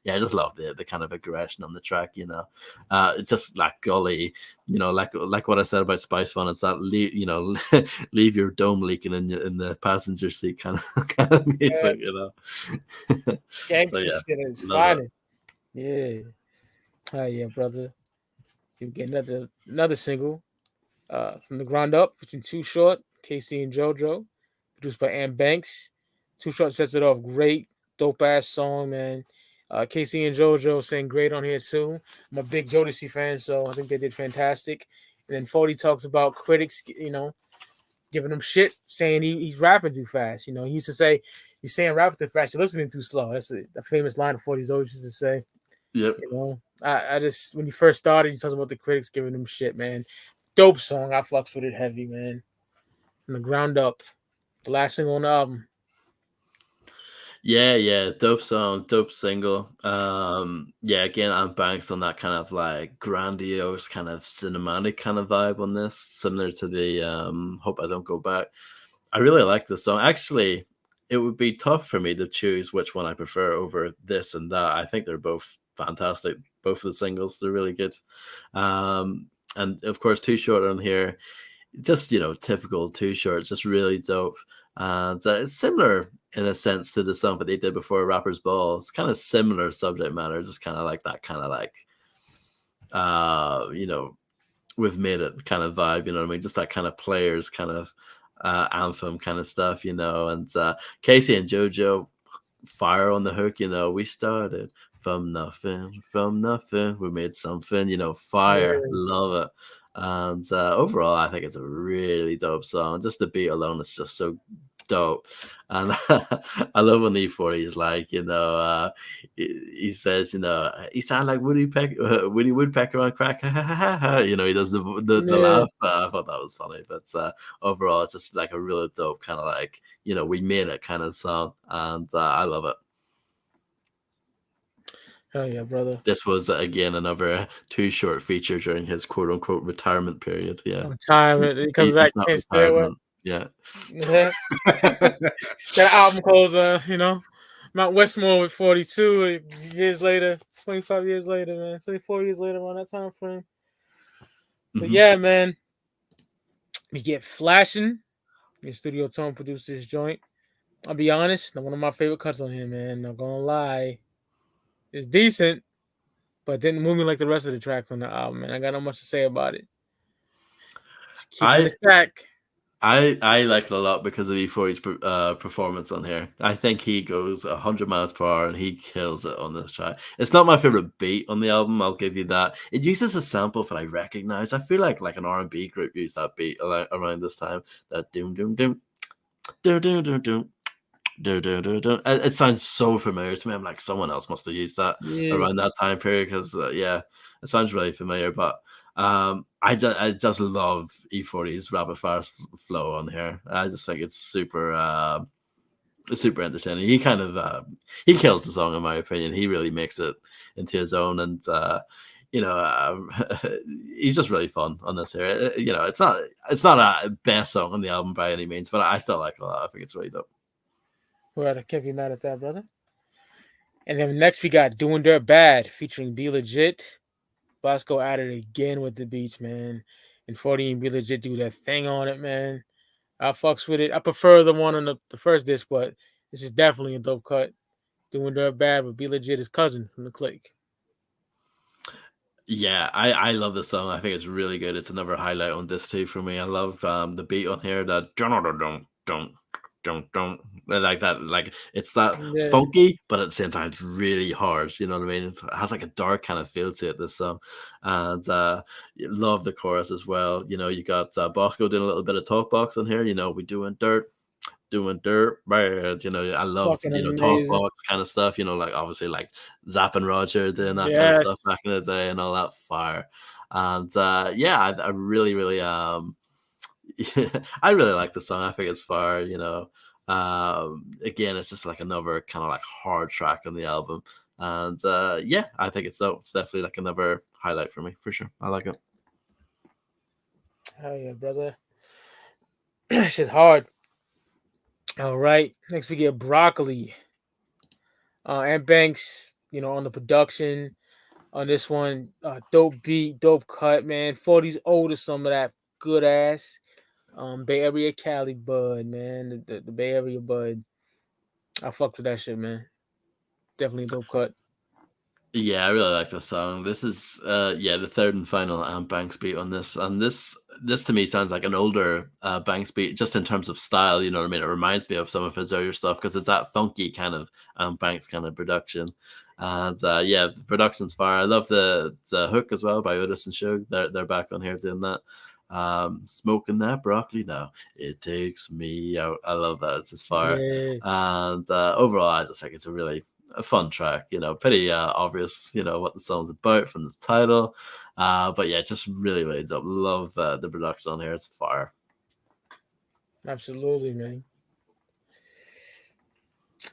yeah, I just love the kind of aggression on the track. It's just like gully, like what I said about Spice Fun. It's that leave your dome leaking in the passenger seat kind of music, Gangster So, yeah, shit is love fine. Yeah. Oh yeah, brother. So we get another single from the ground up, featuring Too Short, KC and JoJo, produced by Ann Banks. Too Short sets it off great, dope ass song, man. KC and JoJo sang great on here too. I'm a big Jodeci fan, so I think they did fantastic. And then 40 talks about critics, giving him shit, saying he's rapping too fast. He used to say, "He's saying rapping too fast, you're listening too slow." That's a famous line of 40's always used to say. Yep. I just, when he first started, he talks about the critics giving him shit, man. Dope song. I fucks with it heavy, man. From the ground up. The last single on the album. Yeah, dope song, dope single. Yeah, again, I'm Banks on that kind of like grandiose, kind of cinematic kind of vibe on this, similar to the Hope I Don't Go Back. I really like this song. Actually, it would be tough for me to choose which one I prefer over this and that. I think they're both fantastic. Both of the singles, they're really good. And of course, Too Short on here, just typical Too Short, just really dope. And it's similar in a sense to the song that they did before Rapper's Ball. It's kind of similar subject matter, just kind of like that kind of like we've made it kind of vibe, you know what I mean? Just that kind of Players kind of anthem kind of stuff, and Casey and JoJo fire on the hook, we started from nothing, we made something, fire, Yeah. love it. And overall, I think it's a really dope song. Just the beat alone is just so dope. And I love when E-40 is like, he says, he sounds like Woody Woodpecker on crack. He does the laugh. I thought that was funny. But overall, it's just like a really dope kind of like, we made it kind of song. And I love it. Hell yeah, brother. This was again another Too Short feature during his quote unquote retirement period. Yeah. Retirement. It comes back not to retirement. Yeah. That album called Mount Westmore with 42 years later, 25 years later, man. 24 years later around that time frame. But yeah, man. We get Flashing. Your Studio Tone produced this joint. I'll be honest, not one of my favorite cuts on here, man. Not gonna lie. It's decent, but didn't move me like the rest of the tracks on the album, man. I got not much to say about it. Just keep it back. I like it a lot because of E-40's performance on here. I think he goes 100 miles per hour and he kills it on this track. It's not my favorite beat on the album, I'll give you that. It uses a sample that I recognize. I feel like an R&B group used that beat around this time. That doom doom doom doom doom doom doom. It sounds so familiar to me. I'm like, someone else must have used that around that time period because it sounds really familiar. But I just love E-40's rapid fire flow on here. I just think it's super entertaining. He kind of he kills the song in my opinion. He really makes it into his own, and he's just really fun on this here. It's not a best song on the album by any means, but I still like it a lot. I think it's really dope. Well, I can't be mad at that, brother. And then next we got Doing Dirt Bad featuring Be Legit. Bosco at it again with the beats, man. And 40 and Be Legit do that thing on it, man. I fucks with it. I prefer the one on the first disc, but this is definitely a dope cut. Doing Dirt Bad with Be Legit, his cousin from the clique. Yeah, I love this song. I think it's really good. It's another highlight on this too for me. I love the beat on here. That don't like that. Like it's that Yeah. funky, but at the same time, it's really hard. You know what I mean? It has like a dark kind of feel to it. This song, and love the chorus as well. You know, you got Bosco doing a little bit of talk box on here. You know, we doing dirt bad. You know, I love, Fucking you know, talk amazing. box kind of stuff, you know, like obviously like Zapp and Roger doing that kind of Yes. stuff back in the day and all that fire. And yeah, I really, really I really like the song. I think it's fire, you know. Again, it's just like another kind of like hard track on the album. And yeah, I think it's dope. It's definitely like another highlight for me, for sure. I like it. Hell yeah, brother. Shit's hard. All right. Next we get Broccoli. And Banks, you know, on the production on this one. Dope beat, dope cut, man. 40's owed some of that good ass Bay Area Cali bud, man. The Bay Area bud. I fucked with that shit, man. Definitely a dope cut. Yeah, I really like this song. This is yeah, the third and final Banks beat on this. And this to me sounds like an older Banks beat just in terms of style, you know what I mean? It reminds me of some of his earlier stuff because it's that funky kind of Banks kind of production. And yeah, the production's fire. I love the hook as well by Otis and Suge. They're back on here doing that. Smoking that broccoli now. It takes me out. I love that. It's just fire. Yeah. And overall, I just think it's a fun track, you know, pretty obvious, you know, what the song's about from the title. But yeah, it just really lays up. Love the production on here. It's fire. Absolutely, man.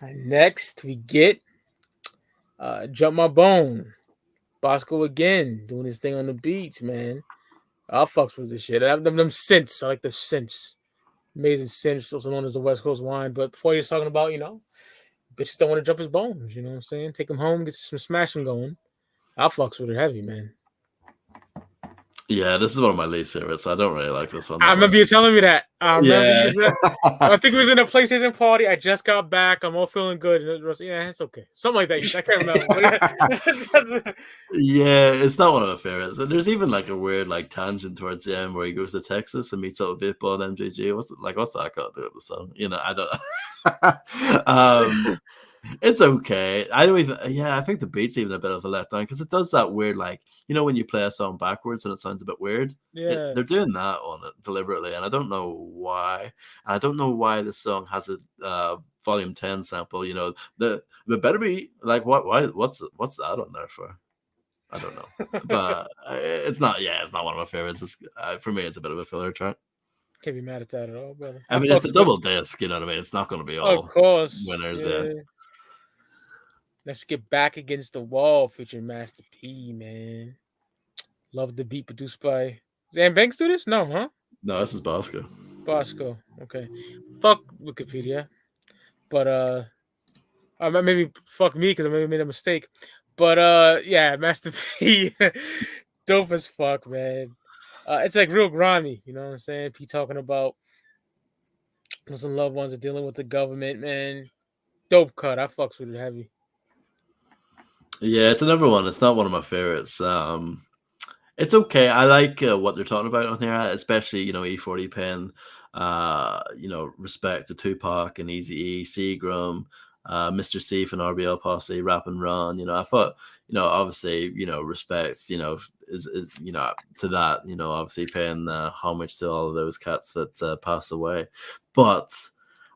And next we get Jump My Bone. Bosco again doing his thing on the beats, man. I fucks with this shit. I have them synths. I like the synths. Amazing synths, also known as the West Coast wine. But before you're talking about, you know, bitches don't want to jump his bones, you know what I'm saying? Take him home, get some smashing going. I fucks with it heavy, man. Yeah, this is one of my least favorites. I don't really like this one. I remember you telling me that. I remember Yeah. you. I think it was in a PlayStation party. I just got back. I'm all feeling good. And it was, yeah, it's okay. Something like that. I can't remember. Yeah, it's not one of my favorites. And there's even like a weird like tangent towards the end where he goes to Texas and meets up with Pitbull and MJG. What's that got to do with the song? You know, I don't. It's okay. I don't even. Yeah, I think the beat's even a bit of a letdown because it does that weird, like, you know, when you play a song backwards and it sounds a bit weird. Yeah. They're doing that on it deliberately, and I don't know why. And I don't know why this song has a volume 10 sample. You know, the better be like what? Why? What's that on there for? I don't know, but it's not. Yeah, it's not one of my favorites. It's, for me, it's a bit of a filler track. Can't be mad at that at all, brother. I mean, it's a double disc. You know what I mean? It's not going to be all of course. winners. Yeah. Let's get Back Against the Wall featuring Master P, man. Love the beat produced by Zan Banks do this? No, huh? No, this is Bosco. Bosco. Okay. Fuck Wikipedia. But maybe fuck me because I maybe made a mistake. But yeah, Master P. Dope as fuck, man. It's like real grimy, you know what I'm saying? P talking about some loved ones are dealing with the government, man. Dope cut. I fucks with it heavy. Yeah, it's another one. It's not one of my favorites. It's okay. I like what they're talking about on here, especially, you know, E-40 Pen, you know, respect to Tupac and Eazy-E, Seagram, Mr. C and RBL Posse, Rap and Run. You know, I thought, you know, obviously, you know, respect, you know, is you know, to that, you know, obviously paying homage to all of those cats that passed away. But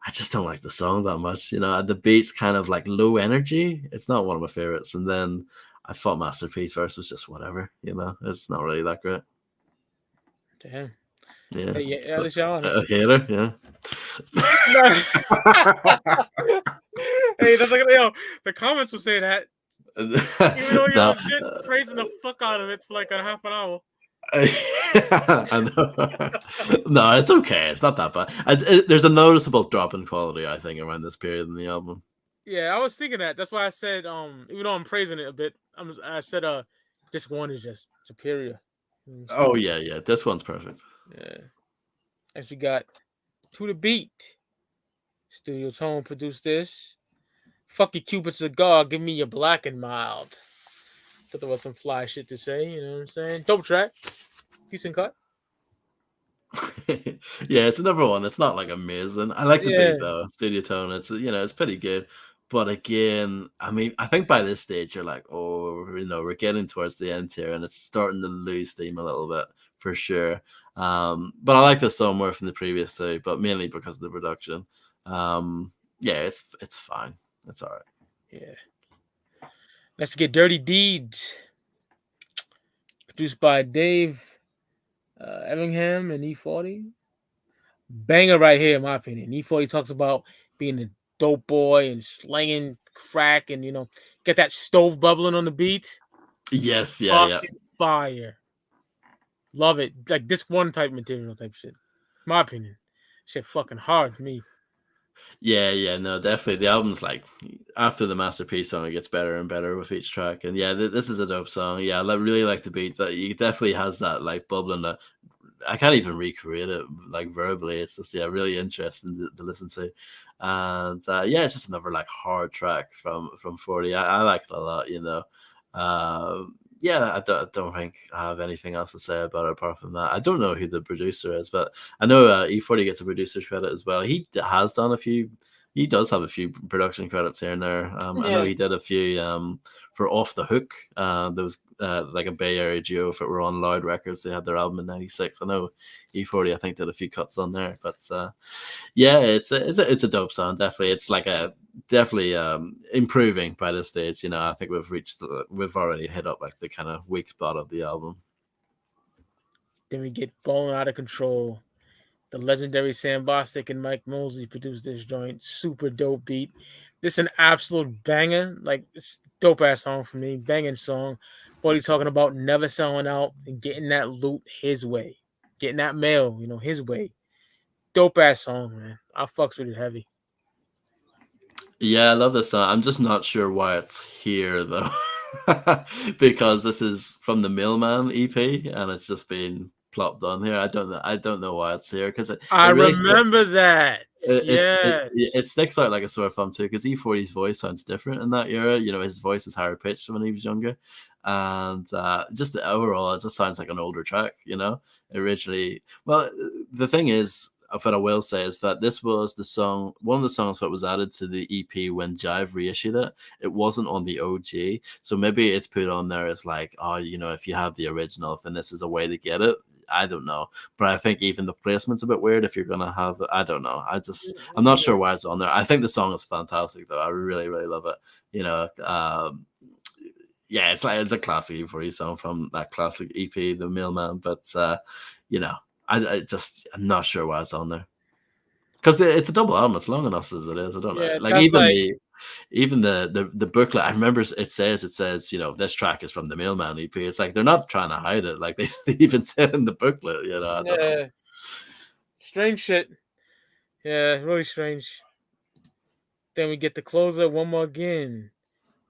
I just don't like the song that much. You know, the beat's kind of like low energy. It's not one of my favorites. And then I thought Masterpiece verse was just whatever. You know, it's not really that great. Damn. Yeah. Hey, yeah, at least you're honest. A hater, yeah. Hey, that's like, yo, the comments will say that. Even though you're legit praising the fuck out of it for like a half an hour. I know. No, it's okay. It's not that bad. There's a noticeable drop in quality, I think, around this period in the album. Yeah, I was thinking that. That's why I said, even though I'm praising it a bit, I said, This one is just superior. You know what I'm Oh saying? yeah. This one's perfect. Yeah. As we got To the Beat. Studio Tone produced this. Fuck your Cuban cigar, give me your black and mild. Thought there was some fly shit to say, you know what I'm saying? Dope track. Decent cut. Yeah, it's another one. It's not like amazing. I like the beat Yeah. though. Studio Tone. It's it's pretty good. But again, I mean, I think by this stage you're like, oh, we're getting towards the end here, and it's starting to lose steam a little bit for sure. But I like this song more from the previous two, but mainly because of the production. Yeah, it's fine. It's all right. Yeah. Let's get Dirty Deeds. Produced by Dave Evingham and E-40. Banger right here, in my opinion. E-40 talks about being a dope boy and slanging crack and, get that stove bubbling on the beat. Yes, yeah. Fucking fire. Love it. Like this one type material type shit. My opinion. Shit fucking hard for me. Yeah, no, definitely. The album's like after the masterpiece song, it gets better and better with each track. And yeah, this is a dope song. Yeah, I really like the beat. That it definitely has that like bubbling that I can't even recreate it like verbally. It's just really interesting to listen to. And yeah, it's just another like hard track from 40. I like it a lot. Yeah, I don't think I have anything else to say about it apart from that. I don't know who the producer is, but I know E-40 gets a producer's credit as well. He has done a few. He does have a few production credits here and there. I know he did a few for Off the Hook. There was like a Bay Area duo if it were on Loud Records. They had their album in '96. I know E-40 I think did a few cuts on there, but yeah, it's a dope song. Definitely, it's like definitely improving by this stage. I think we've already hit up like the kind of weak spot of the album. Then we get Ballin' Out of Control. The legendary Sam Bostic and Mike Mosley produced this joint. Super dope beat. This is an absolute banger. Like, it's dope ass song for me. Banging song. What he's talking about never selling out and getting that loot his way. Getting that mail, his way. Dope ass song, man. I fucks with it heavy. Yeah, I love this song. I'm just not sure why it's here though, because this is from the Mailman EP and it's just been plopped on here. I don't know. I don't know why it's here because it I really remember that. it Yes. sticks out like a sore thumb too because E-40's voice sounds different in that era. His voice is higher pitched when he was younger, and just the overall, it just sounds like an older track. Originally. Well, the thing is, what I will say is that this was one of the songs that was added to the EP when Jive reissued it. It wasn't on the OG, so maybe it's put on there as like, oh, if you have the original, then this is a way to get it. I don't know, but I think even the placement's a bit weird if you're gonna have it. I don't know. I'm not sure why it's on there. I think the song is fantastic though. I really, really love it. Yeah, it's a classic E-40 song from that classic EP, The Mailman. But I'm not sure why it's on there because it's a double album. It's long enough as it is. I don't know. Yeah, Like that's like even the booklet. I remember it says this track is from the Mailman EP. It's like they're not trying to hide it. Like they even said in the booklet. I don't know. Strange shit. Yeah, really strange. Then we get the closer one more again.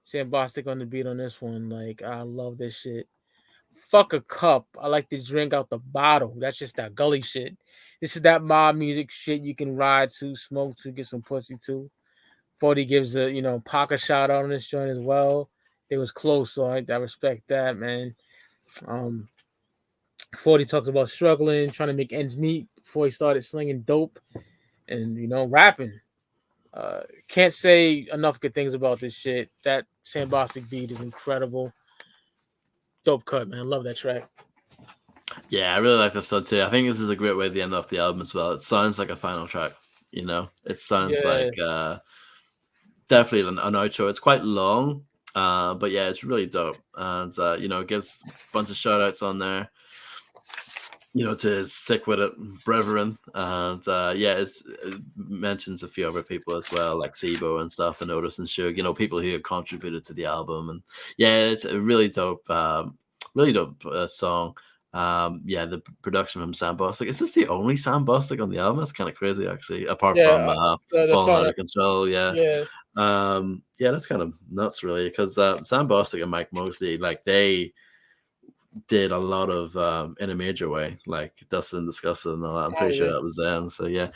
Sam Bostic on the beat on this one. Like, I love this shit. Fuck a cup. I like to drink out the bottle. That's just that gully shit. This is that mob music shit you can ride to, smoke to, get some pussy to. 40 gives a, Pac shout out on this joint as well. It was close, so I respect that, man. 40 talks about struggling, trying to make ends meet before he started slinging dope and, rapping. Can't say enough good things about this shit. That Sam Bostic beat is incredible. Dope cut, man. Love that track. Yeah, I really like this song too. I think this is a great way to end off the album as well. It sounds like a final track. It sounds like definitely an outro. It's quite long, but yeah, it's really dope. And it gives a bunch of shout outs on there. To his Sick With It brethren. And it mentions a few other people as well, like Sibo and stuff, and Otis and Suge, people who have contributed to the album. And yeah, it's a really dope song. The production from Sam Bostic. Is this the only Sam Bostic on the album? That's kind of crazy, actually. Apart from Falling Out of Control, yeah, that's kind of nuts, really, because Sam Bostic and Mike Mosley, like they did a lot of In a Major Way, like Dustin discussed it and all that. I'm Oh pretty sure yeah. that was them. So yeah,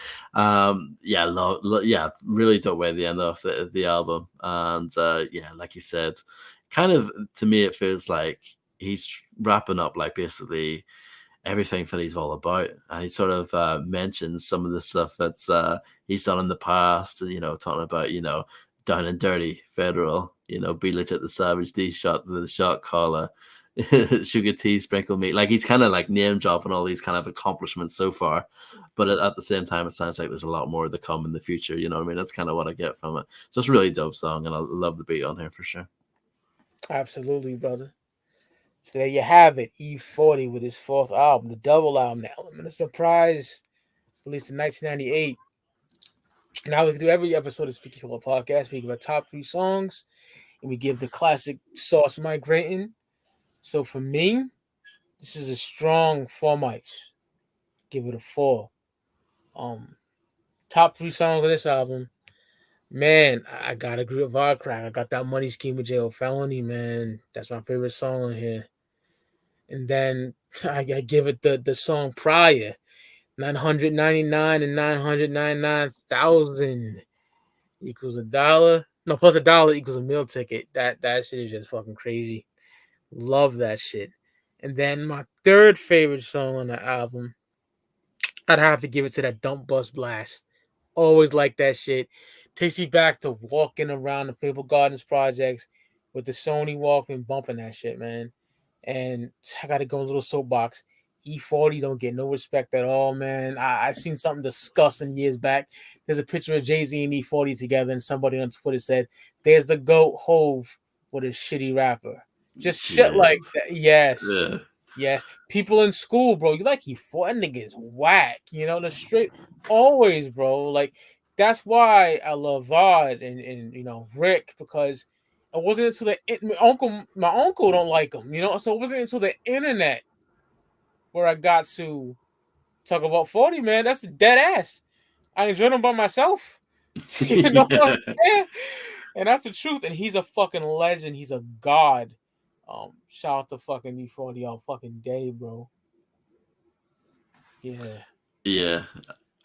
yeah, yeah, really dope way to end off the album. And yeah, like you said, kind of to me it feels like he's wrapping up like basically everything that he's all about, and he sort of mentions some of the stuff that's he's done in the past. You know, talking about down and dirty, federal. Be legit the savage, D shot the shot caller, sugar tea, sprinkle meat. Like he's kind of like name dropping all these kind of accomplishments so far, but at the same time, it sounds like there's a lot more to come in the future. You know what I mean? That's kind of what I get from it. Just really dope song, and I love the beat on here for sure. Absolutely, brother. So there you have it, E-40 with his fourth album, the double album, the Element of Surprise, released in 1998. Now we can do every episode of this particular podcast. We give our top 3 songs, and we give the classic Sauce Mike rating. So for me, this is a strong 4 mics. Give it a 4. Top 3 songs on this album. Man, I gotta agree with Vodcrack. I got that Money Scheme with J.O. Felony, man. That's my favorite song on here. And then I give it the song prior, 999 and 999,000 equals $1. No, plus $1 equals a meal ticket. That shit is just fucking crazy. Love that shit. And then my third favorite song on the album, I'd have to give it to that Dump Bus Blast. Always like that shit. Takes you back to walking around the Paper Gardens projects with the Sony Walkman bumping that shit, man. And I got to go a little soapbox. E-40 don't get no respect at all, man. I seen something disgusting years back. There's a picture of Jay-Z and E-40 together, and somebody on Twitter said, "There's the GOAT Hove with a shitty rapper." Just shit like that. Yes. Yeah. Yes. People in school, bro, you like E-40, that nigga is whack. The straight, always, bro. Like, that's why I love Vod and Rick, because it wasn't until my uncle don't like him, so it wasn't until the internet where I got to talk about 40, man. That's the dead ass. I enjoyed him by myself. You know what I'm saying? And that's the truth. And he's a fucking legend. He's a god. Shout out to fucking E-40 all fucking day, bro. Yeah. Yeah.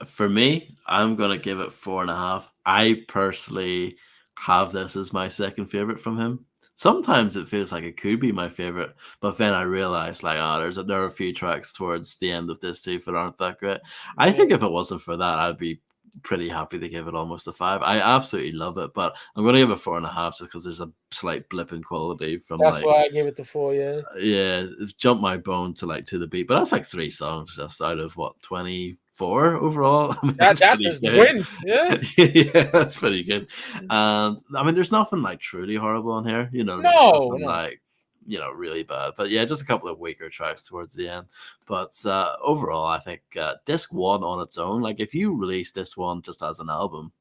For me, I'm gonna give it 4.5. I personally have this as my second favorite from him. Sometimes it feels like it could be my favorite, but then I realize like, there are a few tracks towards the end of this too that aren't that great. I think if it wasn't for that, I'd be pretty happy to give it almost a 5. I absolutely love it, but I'm gonna give it 4.5 just because there's a slight blip in quality from That's why I gave it the 4, yeah. Yeah, Jump My Bone to the beat, but that's like 3 songs just out of what, 24 overall. I mean, that's his win, yeah. Yeah, that's pretty good. And I mean, there's nothing like truly horrible on here, No. like really bad. But yeah, just a couple of weaker tracks towards the end. But overall, I think disc 1 on its own, like if you release this one just as an album,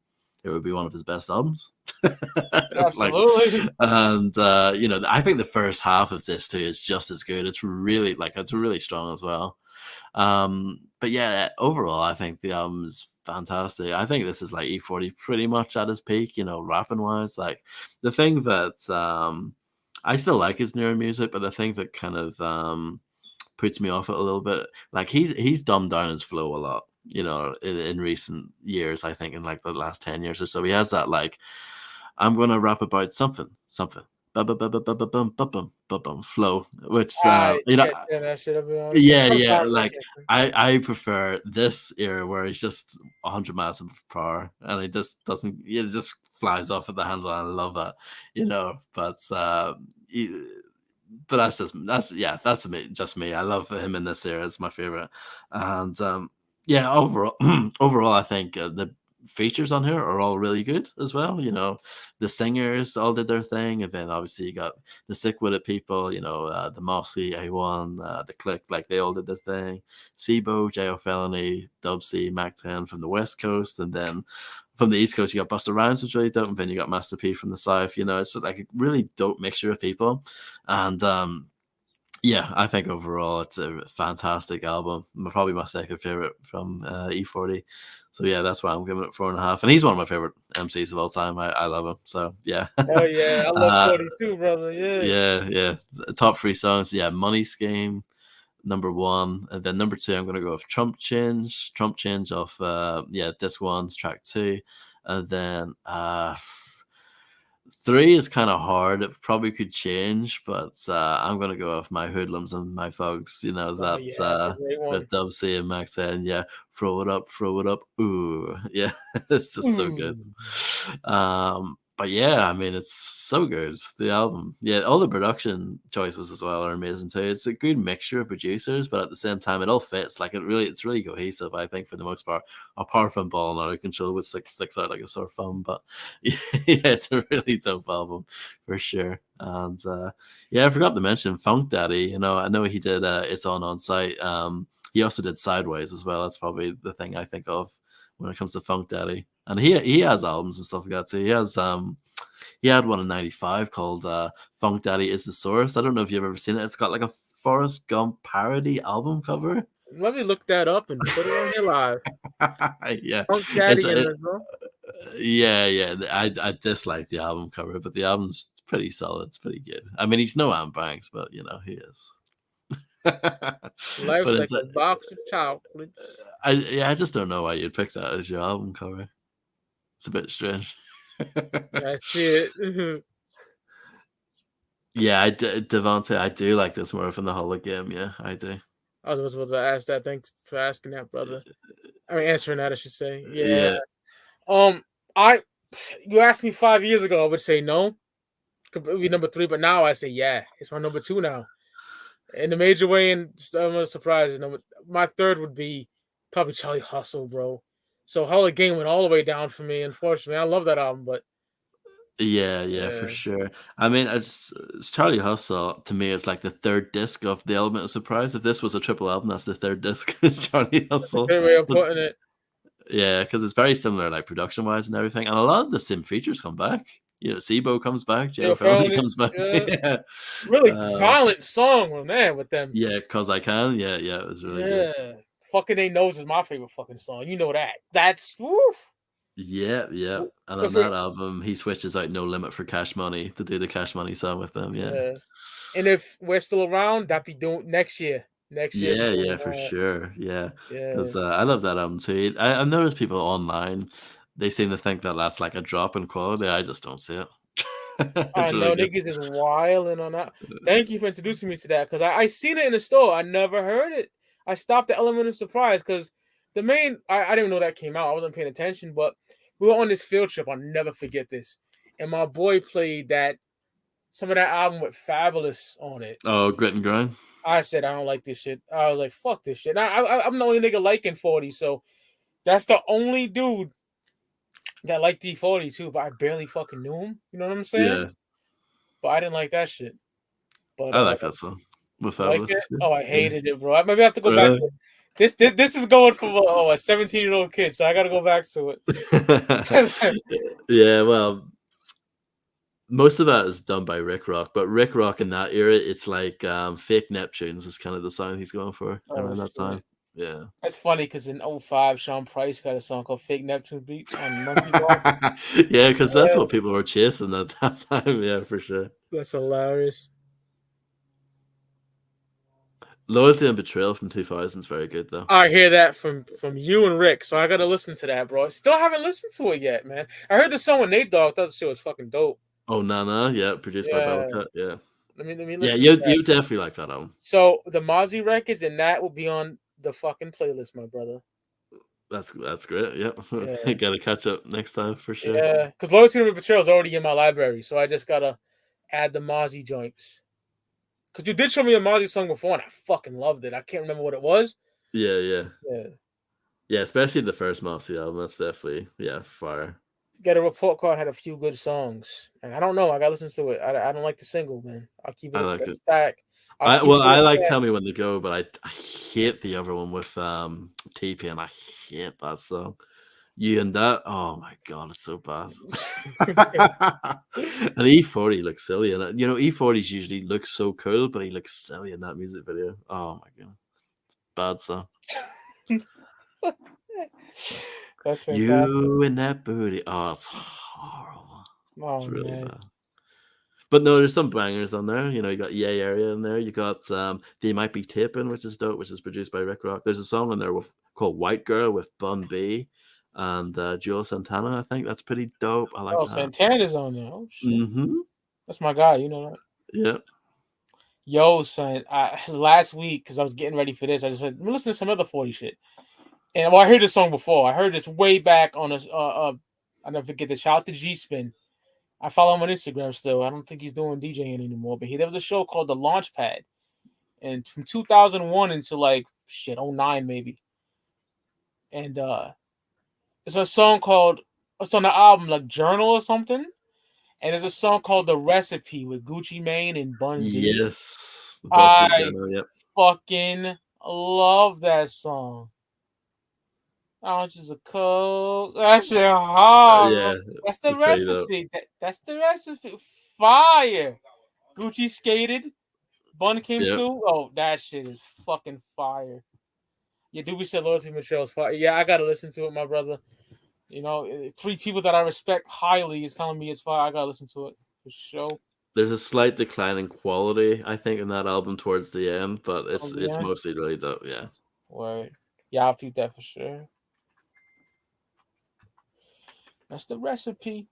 it would be one of his best albums. Absolutely. And I think the first half of this too is just as good. It's really strong as well. But yeah, overall, I think the album is fantastic. I think this is like E-40 pretty much at his peak, rapping wise. Like the thing that I still like his newer music, but the thing that kind of puts me off it a little bit, like he's dumbed down his flow a lot, in recent years. I think in like the last 10 years or so, he has that like, I'm gonna rap about something, flow, which yeah, like I prefer this era where he's just 100 miles per hour and he just doesn't, it just flies off at the handle, and I love that, but that's me, just me. I love him in this era. It's my favorite. And yeah, overall I think the features on here are all really good as well. The singers all did their thing, and then obviously you got the Sick With It people, the Mossy, A1, the Click, like they all did their thing. Sibo, J.O. Felony, Dub C, Mac 10 from the West Coast, and then from the East Coast you got Busta Rhymes, which really dope, and then you got Master P from the South. It's like a really dope mixture of people. And Yeah, I think overall it's a fantastic album. Probably my second favorite from E-40. So yeah, that's why I'm giving it 4.5. And he's one of my favorite MCs of all time. I love him. So yeah, Hell yeah, I love uh, 42, brother. Yeah. yeah. Top three songs. Yeah, Money Scheme, number one, and then number two. I'm gonna go with Trump Change off Disc One's track two, and then three is kind of hard. It probably could change, but I'm gonna go with My Hoodlums and My Thugs. You know Oh that's yeah, that's a great with one. Dub C and Max and yeah, throw it up. Ooh, yeah, it's just so good. Ooh. But yeah, I mean, it's so good. The album, yeah, all the production choices as well are amazing too. It's a good mixture of producers, but at the same time, it all fits. Like it's really cohesive. I think for the most part, apart from Ball Out of Control, which sticks out like a sore thumb. But yeah, it's a really dope album for sure. And yeah, I forgot to mention Funk Daddy. You know, I know he did It's On Site. He also did Sideways as well. That's probably the thing I think of when it comes to Funk Daddy. And he has albums and stuff like that too. He had one in '95 called Funk Daddy Is the Source. I don't know if you've ever seen it. It's got like a Forrest Gump parody album cover. Let me look that up and put it on here live. Yeah, Funk it's Daddy in it, this, bro. yeah. I dislike the album cover, but the album's pretty solid. It's pretty good. I mean, he's no Anne Banks, but you know he is. But Life's like it's a box of chocolates. I just don't know why you'd pick that as your album cover. It's a bit strange. I see it. Yeah, Devontae, I do like this more from the whole game. Yeah, I do. I was supposed to ask that. Thanks for asking that, brother. I mean, answering that, I should say. Yeah. Yeah, Um, I you asked me 5 years ago, I would say no. Could be number three, but now I say yeah. It's my number two now. In the major way, and I'm not surprised. My third would be probably Charlie Hustle, bro. So Hall of Game went all the way down for me. Unfortunately, I love that album, but yeah, for yeah, sure. I mean, it's Charlie Hustle to me. It's like the third disc of the Element of Surprise. If this was a triple album, that's the third disc. It's Charlie that's a Hustle. great way of putting it. Yeah, because it's very similar, like production wise and everything, and a lot of the same features come back. You know, Sibo comes back, Yo, Jail Felony found it. comes back. Yeah, Yeah, really um, violent song, man, with them. yeah, cause I can. Yeah, it was really good. Yeah, fucking they knows is my favorite fucking song. You know that. That's woof. Yeah. And on If it, that album, he switches out No Limit for Cash Money to do the Cash Money song with them. Yeah. yeah, and if we're still around, that be doing next year. Next year, be doing Yeah, for that. sure. Yeah. Yeah. Because I love that album too. I've noticed people online, they seem to think that that's like a drop in quality. I just don't see it. I It's really know good. niggas is wilding on that. Thank you for introducing me to that because I seen it in the store. I never heard it. I stopped the Element of Surprise because I didn't know that came out. I wasn't paying attention, but we were on this field trip. I'll never forget this. And my boy played some of that album with Fabulous on it. Oh, Grit and Grind. I said I don't like this shit. I was like, fuck this shit. I'm the only nigga liking 40, so that's the only dude that liked D40 too, but I barely fucking knew him. You know what I'm saying? Yeah. But I didn't like that shit. But I like that song with you like Fabulous. it? Oh, I Yeah. hated it, bro. Maybe I have to go back Really? to it. This is going for a 17-year-old kid, so I gotta go back to it. Yeah, well, most of that is done by Rick Rock, but Rick Rock in that era, it's like Fake Neptunes is kind of the sound he's going for Oh around that time. shit. Yeah. That's funny because in '05, Sean Price got a song called Fake Neptune Beat on Monkey Ball. Yeah, because that's Yeah, what people were chasing at that time. Yeah, for sure. that's hilarious. Loyalty and Betrayal from 2000 is very good, though. I hear that from you and Rick, so I gotta listen to that, bro. Still haven't listened to it yet, man. I heard the song with Nate Dogg. Thought the shit was fucking dope. Oh, Nana, yeah, produced by Yeah, Battlecat. Yeah. let me Yeah, listen to that. you definitely like that album. So the Mozzie records and that will be on the fucking playlist, my brother. That's great. Yep. Yeah, Gotta catch up next time for sure. yeah. Because Loyalty and Betrayal is already in my library, so I just gotta add the Mozzie joints. Because you did show me a Mozzie song before, and I fucking loved it. I can't remember what it was. Yeah. Yeah. Yeah, especially the first Mossy album. That's definitely, fire. Get a Report Card had a few good songs, and I don't know. I gotta listen to it. I don't like the single, man. I'll keep I it like a it. stack. I like Tell Me When to Go, but I hate the other one with TP, and I hate that song. You and that. Oh my god, it's so bad. And E-40 looks silly in it. You know, E-40s usually look so cool, but he looks silly in that music video. Oh my god, bad song. That's fantastic. You and that booty. Oh, it's horrible. It's Oh really man. bad. But no, there's some bangers on there. You know, you got Yay Area in there. You got They Might Be Taping, which is dope, which is produced by Rick Rock. There's a song on there called White Girl with Bun B and Joel Santana. I think that's pretty dope. I like Oh, that. Santana's on there. Oh shit. Mm-hmm. That's my guy, you know that. Yeah. Yo, son, last week, because I was getting ready for this, I just went, let me listen to some other 40 shit. And well, I heard this song before. I heard this way back on this I never forget this. Shout out to G Spin. I follow him on Instagram still. I don't think he's doing DJing anymore, but there was a show called The Launchpad. And from 2001 until like shit, 09 maybe. And it's a song called, it's on the album like Journal or something. And there's a song called The Recipe with Gucci Mane and Bun B. Yes. The Buckwheat I Journal, yep. fucking love that song. Ounces of coke. That shit hard, bro. Yeah. That's the It's pretty dope. recipe. That's the recipe. Fire. Gucci skated. Bun came Yep. through. Oh, that shit is fucking fire. Yeah, Doobie said Loyalty Michelle's fire. Yeah, I gotta listen to it, my brother. You know, 3 people that I respect highly is telling me it's fire. I gotta listen to it for sure. There's a slight decline in quality, I think, in that album towards the end, but it's Yeah. mostly really dope. Yeah. Word. Yeah, I'll keep that for sure. That's the recipe.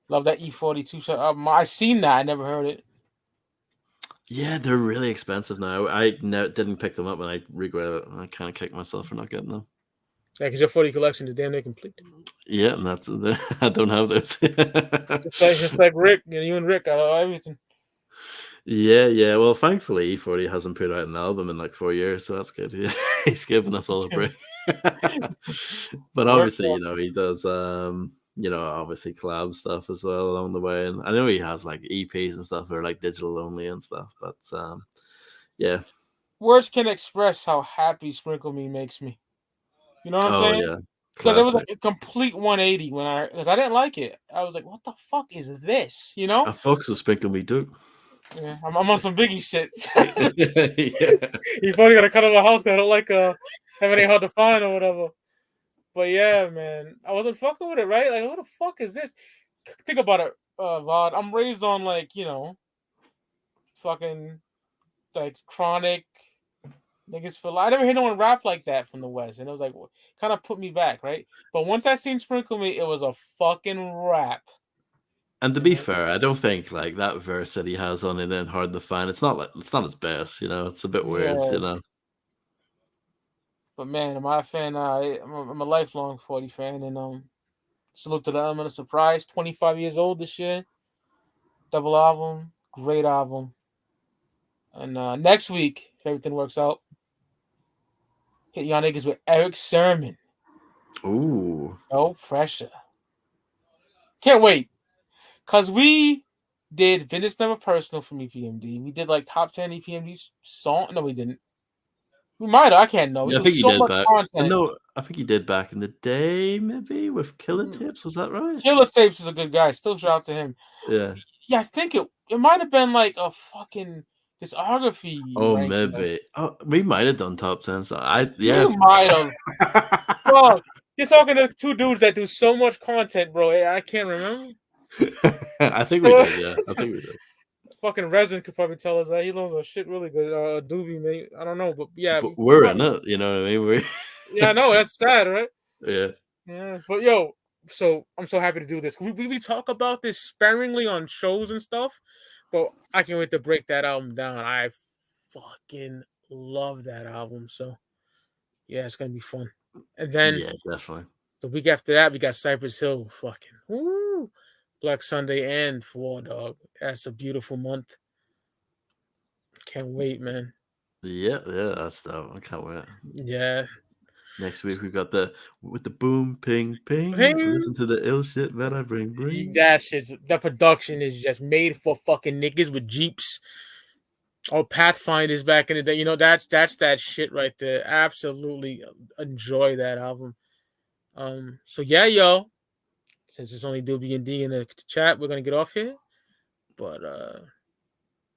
Love that E-42 shot album. I seen that. I never heard it. Yeah, they're really expensive now. I didn't pick them up, and I regret it. I kind of kicked myself for not getting them. Yeah, because your 40 collection is damn near complete. Yeah, and that's I don't have those. Just like Rick, you and Rick, I love everything. Yeah. Well, thankfully, E-40 hasn't put out an album in like 4 years, so that's good. Yeah, he's giving us all a break. But obviously, you know, he does obviously collab stuff as well along the way, and I know he has like EPs and stuff that are like digital only and stuff. But yeah, words can express how happy Sprinkle Me makes me. You know what I'm saying? Yeah, because it was like a complete 180 because I didn't like it. I was like, what the fuck is this? You know? I fucks with Sprinkle Me too. Yeah, I'm on some Biggie shit. Yeah. You probably gotta cut out the house because I don't like having it hard to find or whatever. But yeah, man, I wasn't fucking with it, right? Like, what the fuck is this? Think about it, Vod. I'm raised on like, you know, fucking like Chronic niggas for life. I never heard no one rap like that from the West, and it was like kind of put me back, right? But once I seen Sprinkle Me, it was a fucking rap. And to be fair, I don't think like that verse that he has on it then Hard to Find. It's not his best, you know. It's a bit weird, you know. But man, am I a fan? I'm a lifelong 40 fan, and salute to the Element of Surprise. 25 years old this year. Double album, great album. And next week, if everything works out, hit y'all niggas with Eric Sermon. Ooh. No pressure. Can't wait. Because we did Business Never Personal from EPMD. We did like top 10 EPMD song. No, we didn't. We might have. I can't know. Yeah, I think you did back. No, I think you did back in the day, maybe with Killer Tapes. Was that right? Killer Tapes is a good guy. Still shout out to him. Yeah. Yeah, I think it might have been like a fucking discography. Oh, maybe. Oh, we might have done top 10. So We might have. Bro, you're talking to 2 dudes that do so much content, bro. I can't remember. I think we did. Yeah, I think we did. Fucking Resin could probably tell us that he knows our shit really good. Doobie, maybe I don't know, but yeah, but we're in it. You know what I mean? Yeah, I know that's sad, right? Yeah. But yo, so I'm so happy to do this. We talk about this sparingly on shows and stuff, but I can't wait to break that album down. I fucking love that album. So yeah, it's gonna be fun. And then yeah, definitely. The week after that, we got Cypress Hill. Fucking woo. Black Sunday and 4 Dog. That's a beautiful month. Can't wait, man. Yeah, that's dope. I can't wait. Yeah. Next week we got the boom ping ping. Listen to the ill shit that I bring. That production is just made for fucking niggas with Jeeps. Or Pathfinders back in the day. You know, that's that shit right there. Absolutely enjoy that album. So yeah, yo. Since it's only Doobie and D in the chat, we're gonna get off here. But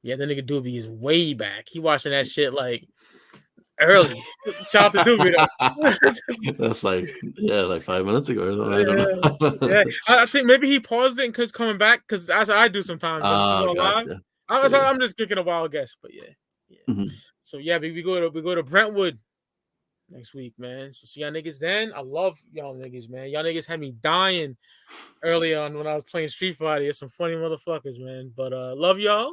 yeah, the nigga Doobie is way back. He watching that shit like early. Shout out to Doobie though. That's like 5 minutes ago. I don't know. Yeah. I think maybe he paused it because coming back because as I do sometimes when we go live. Gotcha. I'm just picking a wild guess, but yeah. Mhm. So yeah, we go to Brentwood next week, man. So see y'all niggas then. I love y'all niggas, man. Y'all niggas had me dying early on when I was playing Street Fighter. You're some funny motherfuckers, man. But love y'all.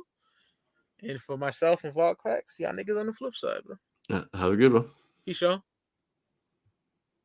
And for myself and Vault Cracks, y'all niggas on the flip side, bro. Yeah, have a good one. Peace, y'all.